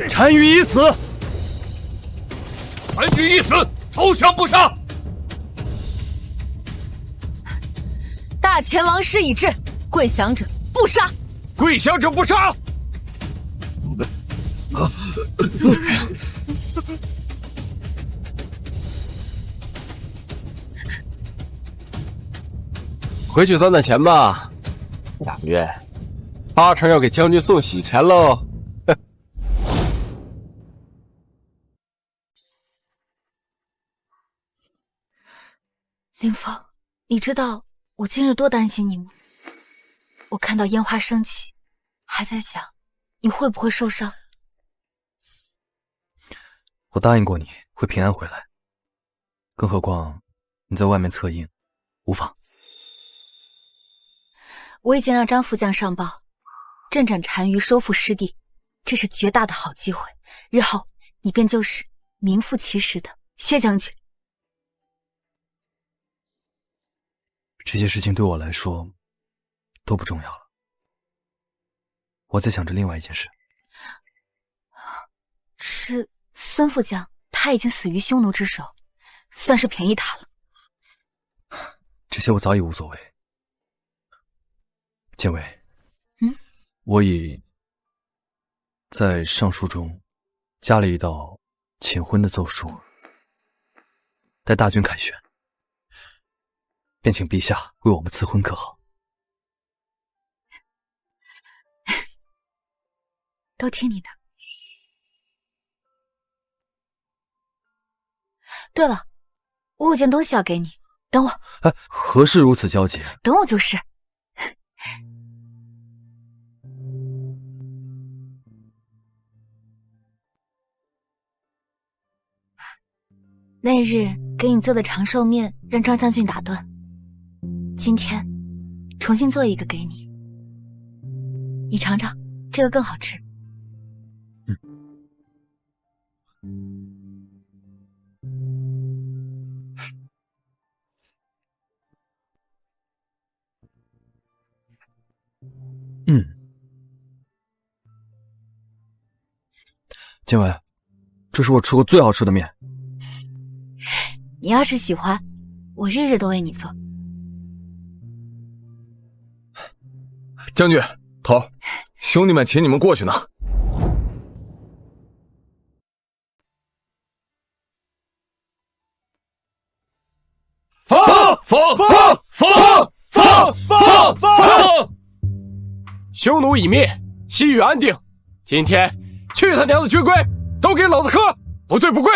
单于已死，单于已死，投降不杀。大前王师已至，跪降者不杀。跪降者不杀。回去攒攒钱吧。下个月8成要给将军送喜钱喽。凌风，你知道我今日多担心你吗？我看到烟花升起，还在想你会不会受伤。我答应过你会平安回来，更何况你在外面策应，无妨。我已经让张副将上报，镇斩单于，收复失地，这是绝大的好机会。日后你便就是名副其实的薛将军。这些事情对我来说都不重要了，我在想着另外一件事。是孙副将，他已经死于匈奴之手，算是便宜他了。这些我早已无所谓。建伟，我已在上书中加了一道请婚的奏书，待大军凯旋，便请陛下为我们赐婚可好？都听你的。对了，我有件东西要给你，等我。哎，何事如此焦急？等我就是。那日给你做的长寿面让张将军打断，今天重新做一个给你，你尝尝，这个更好吃。建伟，这是我吃过最好吃的面。你要是喜欢，我日日都为你做。将军，头，兄弟们请你们过去呢。放！匈奴已灭，西域安定。今天去他娘的军规，都给老子磕，不醉不归。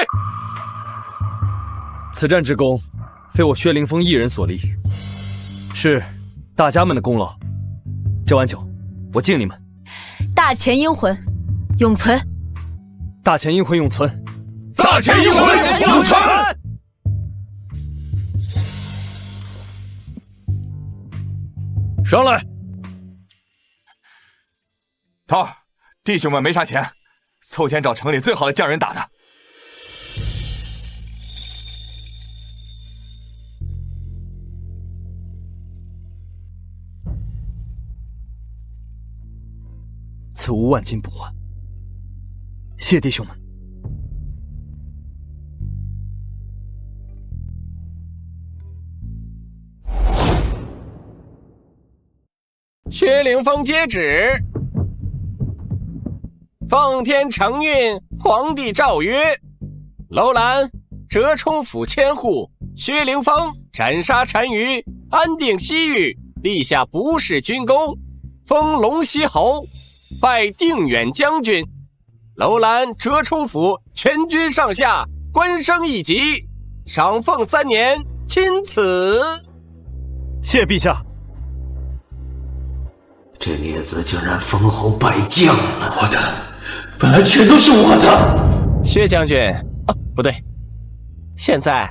此战之功，非我薛凌风一人所立，是大家们的功劳。这碗酒，我敬你们。大前阴魂，永存。大前阴魂永存。大前阴魂永存。上来。头儿，弟兄们没啥钱，凑钱找城里最好的匠人打的。此5万金不换，谢弟兄们。薛凌风接旨。奉天承运皇帝诏曰：楼兰折冲府千户薛凌风斩杀单于，安定西域，立下不世军功，封龙溪侯，拜定远将军。楼兰折冲府全军上下官升一级，赏俸3年，钦此。谢陛下。这孽子竟然封侯拜将了！我的，本来全都是我的。薛将军，不对，现在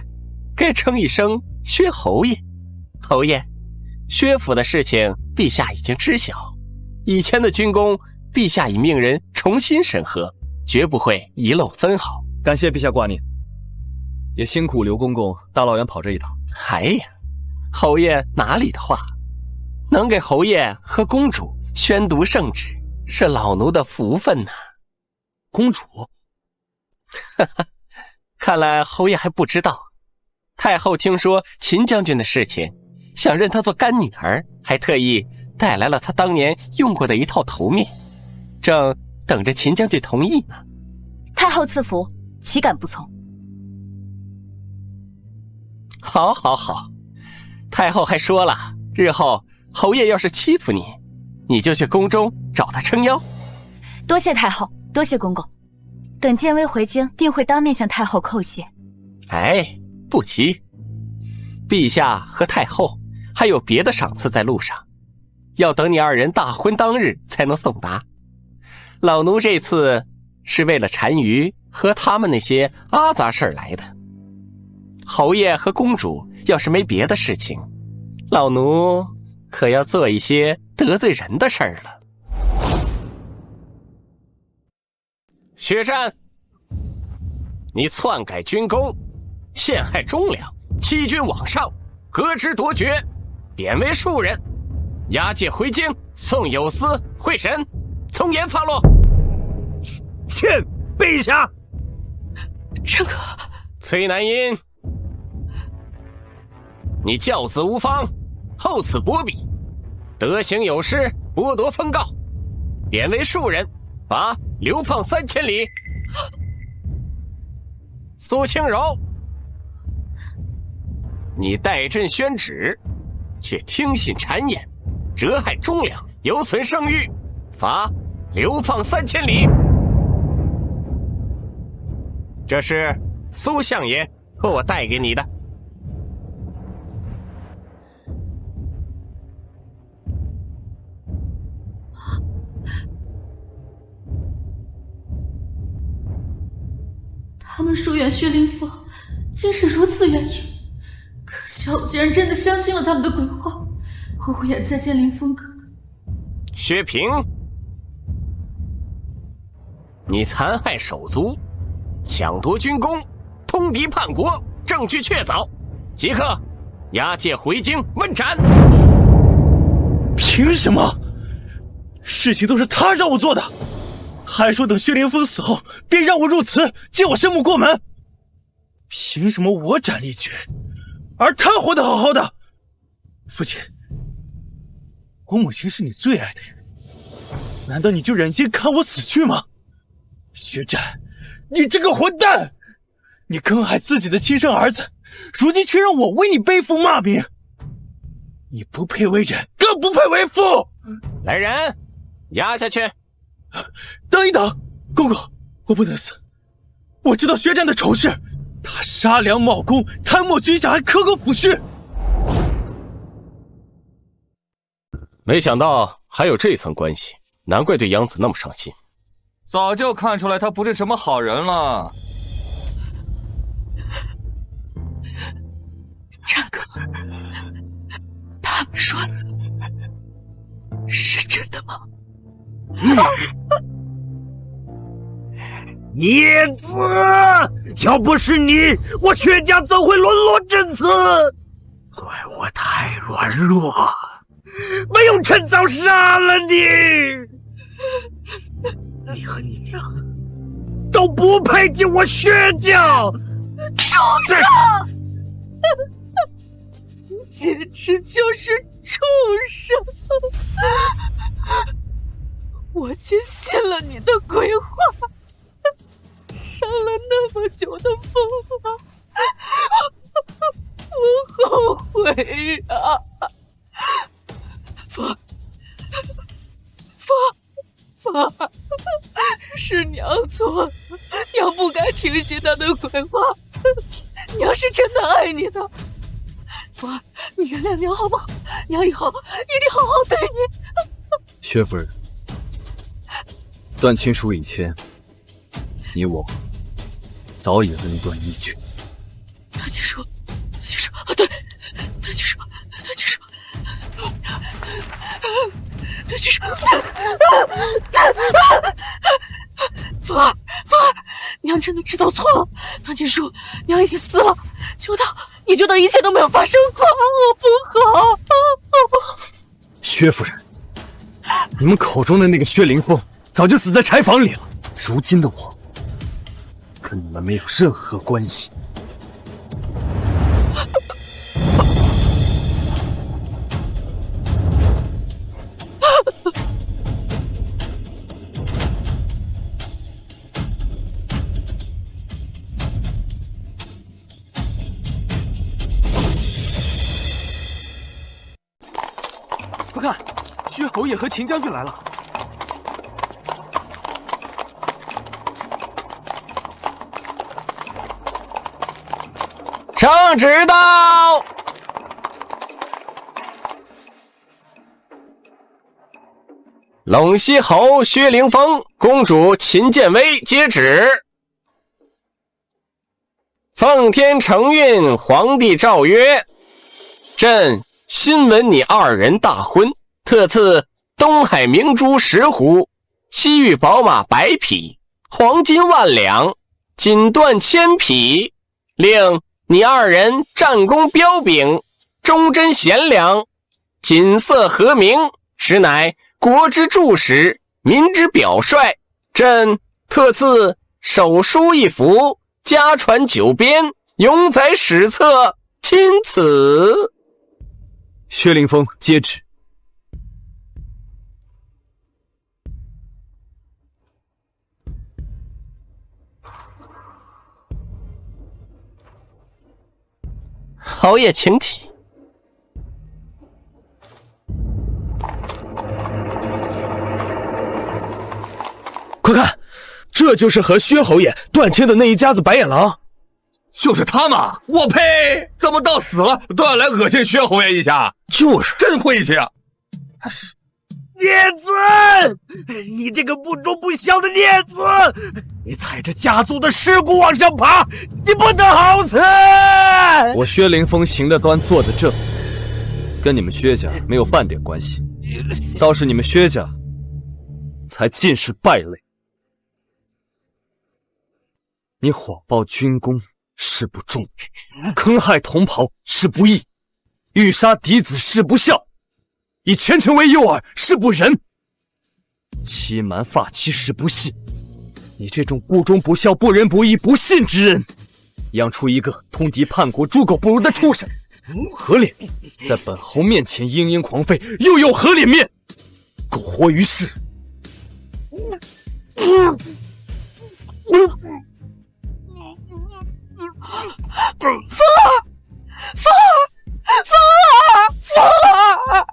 该称一声薛侯爷。侯爷，薛府的事情陛下已经知晓，以前的军功，陛下已命人重新审核，绝不会遗漏分毫。感谢陛下挂念，也辛苦刘公公大老远跑这一趟。哎呀，侯爷哪里的话，能给侯爷和公主宣读圣旨，是老奴的福分呐。公主？看来侯爷还不知道，太后听说秦将军的事情，想认她做干女儿，还特意带来了她当年用过的一套头面，正等着秦将军同意呢。太后赐福，岂敢不从？好，太后还说了，日后侯爷要是欺负你，你就去宫中找他撑腰。多谢太后，多谢公公。等建威回京，定会当面向太后叩谢。哎，不急，陛下和太后还有别的赏赐在路上，要等你二人大婚当日才能送达。老奴这次是为了单于和他们那些阿杂事儿来的。侯爷和公主要是没别的事情，老奴可要做一些得罪人的事儿了。薛战，你篡改军功，陷害忠良，欺君罔上，革职夺爵，贬为庶人，押解回京，送有司会审，从严发落。妾陛下。这个崔南音，你教子无方，厚此薄彼，德行有失，剥夺封诰，贬为庶人，罚流放3000里。苏清柔，你代朕宣旨，却听信谗言，折害忠良，有损声誉，罚流放3000里。这是苏相爷托我带给你的。他们疏远薛凌风，竟是如此原因。可笑我竟然真的相信了他们的鬼话，我无颜再见凌风哥哥。薛平，你残害手足，抢夺军功，通敌叛国，证据确凿，即刻押解回京问斩。凭什么？事情都是他让我做的，还说等薛凌风死后便让我入祠接我生母过门。凭什么我斩立决，而他活得好好的？父亲，我母亲是你最爱的人，难道你就忍心看我死去吗？薛战，你这个混蛋！你坑害自己的亲生儿子，如今却让我为你背负骂名，你不配为人，更不配为父！来人，押下去！等一等，公公，我不能死。我知道薛战的丑事，他杀良冒功，贪墨军饷，还克扣抚恤。没想到还有这层关系，难怪对养子那么上心。早就看出来他不是什么好人了。战哥，他们说的是真的吗？孽子！要不是你，我薛家怎会沦落至此？怪我太软弱，没有趁早杀了你。你和你娘都不配进我薛家！畜生！简直就是畜生！我竟信了你的鬼话，上了那么久的风啊，我后悔啊！爸，是娘错了，娘不该听信他的鬼话。娘是真的爱你的，福儿，你原谅娘好不好？娘以后一定好好对你。薛夫人，断亲书以前，你我早已恩断义绝。断亲书啊，对，断亲书，福儿，娘真的知道错了，断亲书，娘已经死了，你就当一切都没有发生过，我不好，我不好。薛夫人，你们口中的那个薛凌风早就死在柴房里了，如今的我跟你们没有任何关系。侯爷和秦将军来了。圣旨到！陇西侯薛凌风、公主秦建威接旨。奉天承运皇帝诏曰：朕新闻你二人大婚，特赐东海明珠10斛，西域宝马100匹，黄金万两，锦缎1000匹，令你二人战功彪炳，忠贞贤良，锦瑟和鸣，实乃国之柱石，民之表率。朕特赐手书1幅，家传9编，永载史册，钦此。薛凌风接旨。侯爷请起。快看，这就是和薛侯爷断亲的那一家子白眼狼。就是他嘛！我呸！怎么到死了都要来恶心薛侯爷一下？就是真晦气啊！孽子，你这个不忠不孝的孽子，你踩着家族的尸骨往上爬，你不得好死！我薛凌风行得端坐得正，跟你们薛家没有半点关系，倒是你们薛家才尽是败类。你谎报军功是不忠，坑害同袍是不义，欲杀嫡子是不孝，以前程为诱饵是不仁，欺瞒发妻是不信。你这种不忠不孝不仁不义不信之人，养出一个通敌叛国猪狗不如的畜生，何脸在本侯面前嘤嘤狂吠，又有何脸面苟活于世？风儿，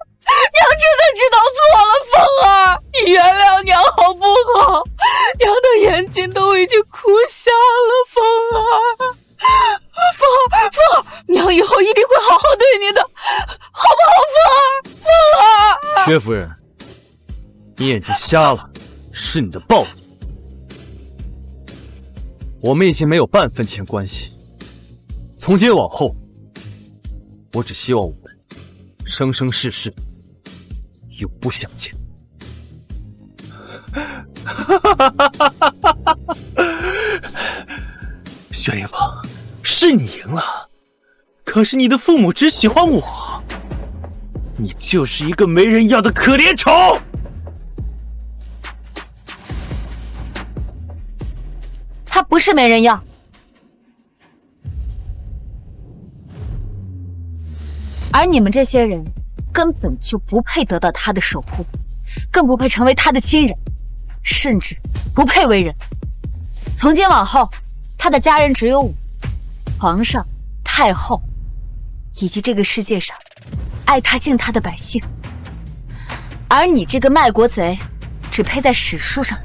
娘真的知道错了，风儿，你原谅娘好不好？娘的眼睛都已经哭瞎了，风儿，风儿，娘以后一定会好好对你的，好不好，风儿？薛夫人，你眼睛瞎了，是你的报应。我们已经没有半分钱关系，从今往后，我只希望我们生生世世永不相见。薛凌风，是你赢了，可是你的父母只喜欢我，你就是一个没人要的可怜虫。他不是没人要，而你们这些人根本就不配得到他的守护，更不配成为他的亲人，甚至不配为人。从今往后，他的家人只有我、皇上、太后，以及这个世界上爱他敬他的百姓。而你这个卖国贼，只配在史书上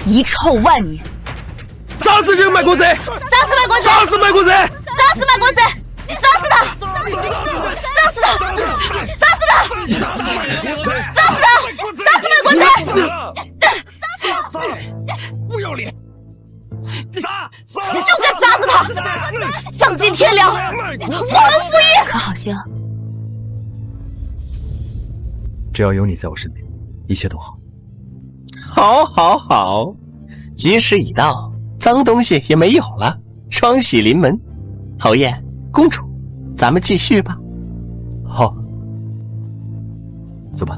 遗臭万年。砸死这个卖国贼！砸死卖国贼！砸死卖国贼！砸死卖国贼！砸死他！砸死他！砸死他！砸死他！砸死卖国贼！不要脸！就该砸死他！丧尽天良，忘恩负义！可好些了？只要有你在我身边，一切都好。好，好，好，吉时已到，脏东西也没有了，双喜临门。侯爷、公主，咱们继续吧。好，走吧。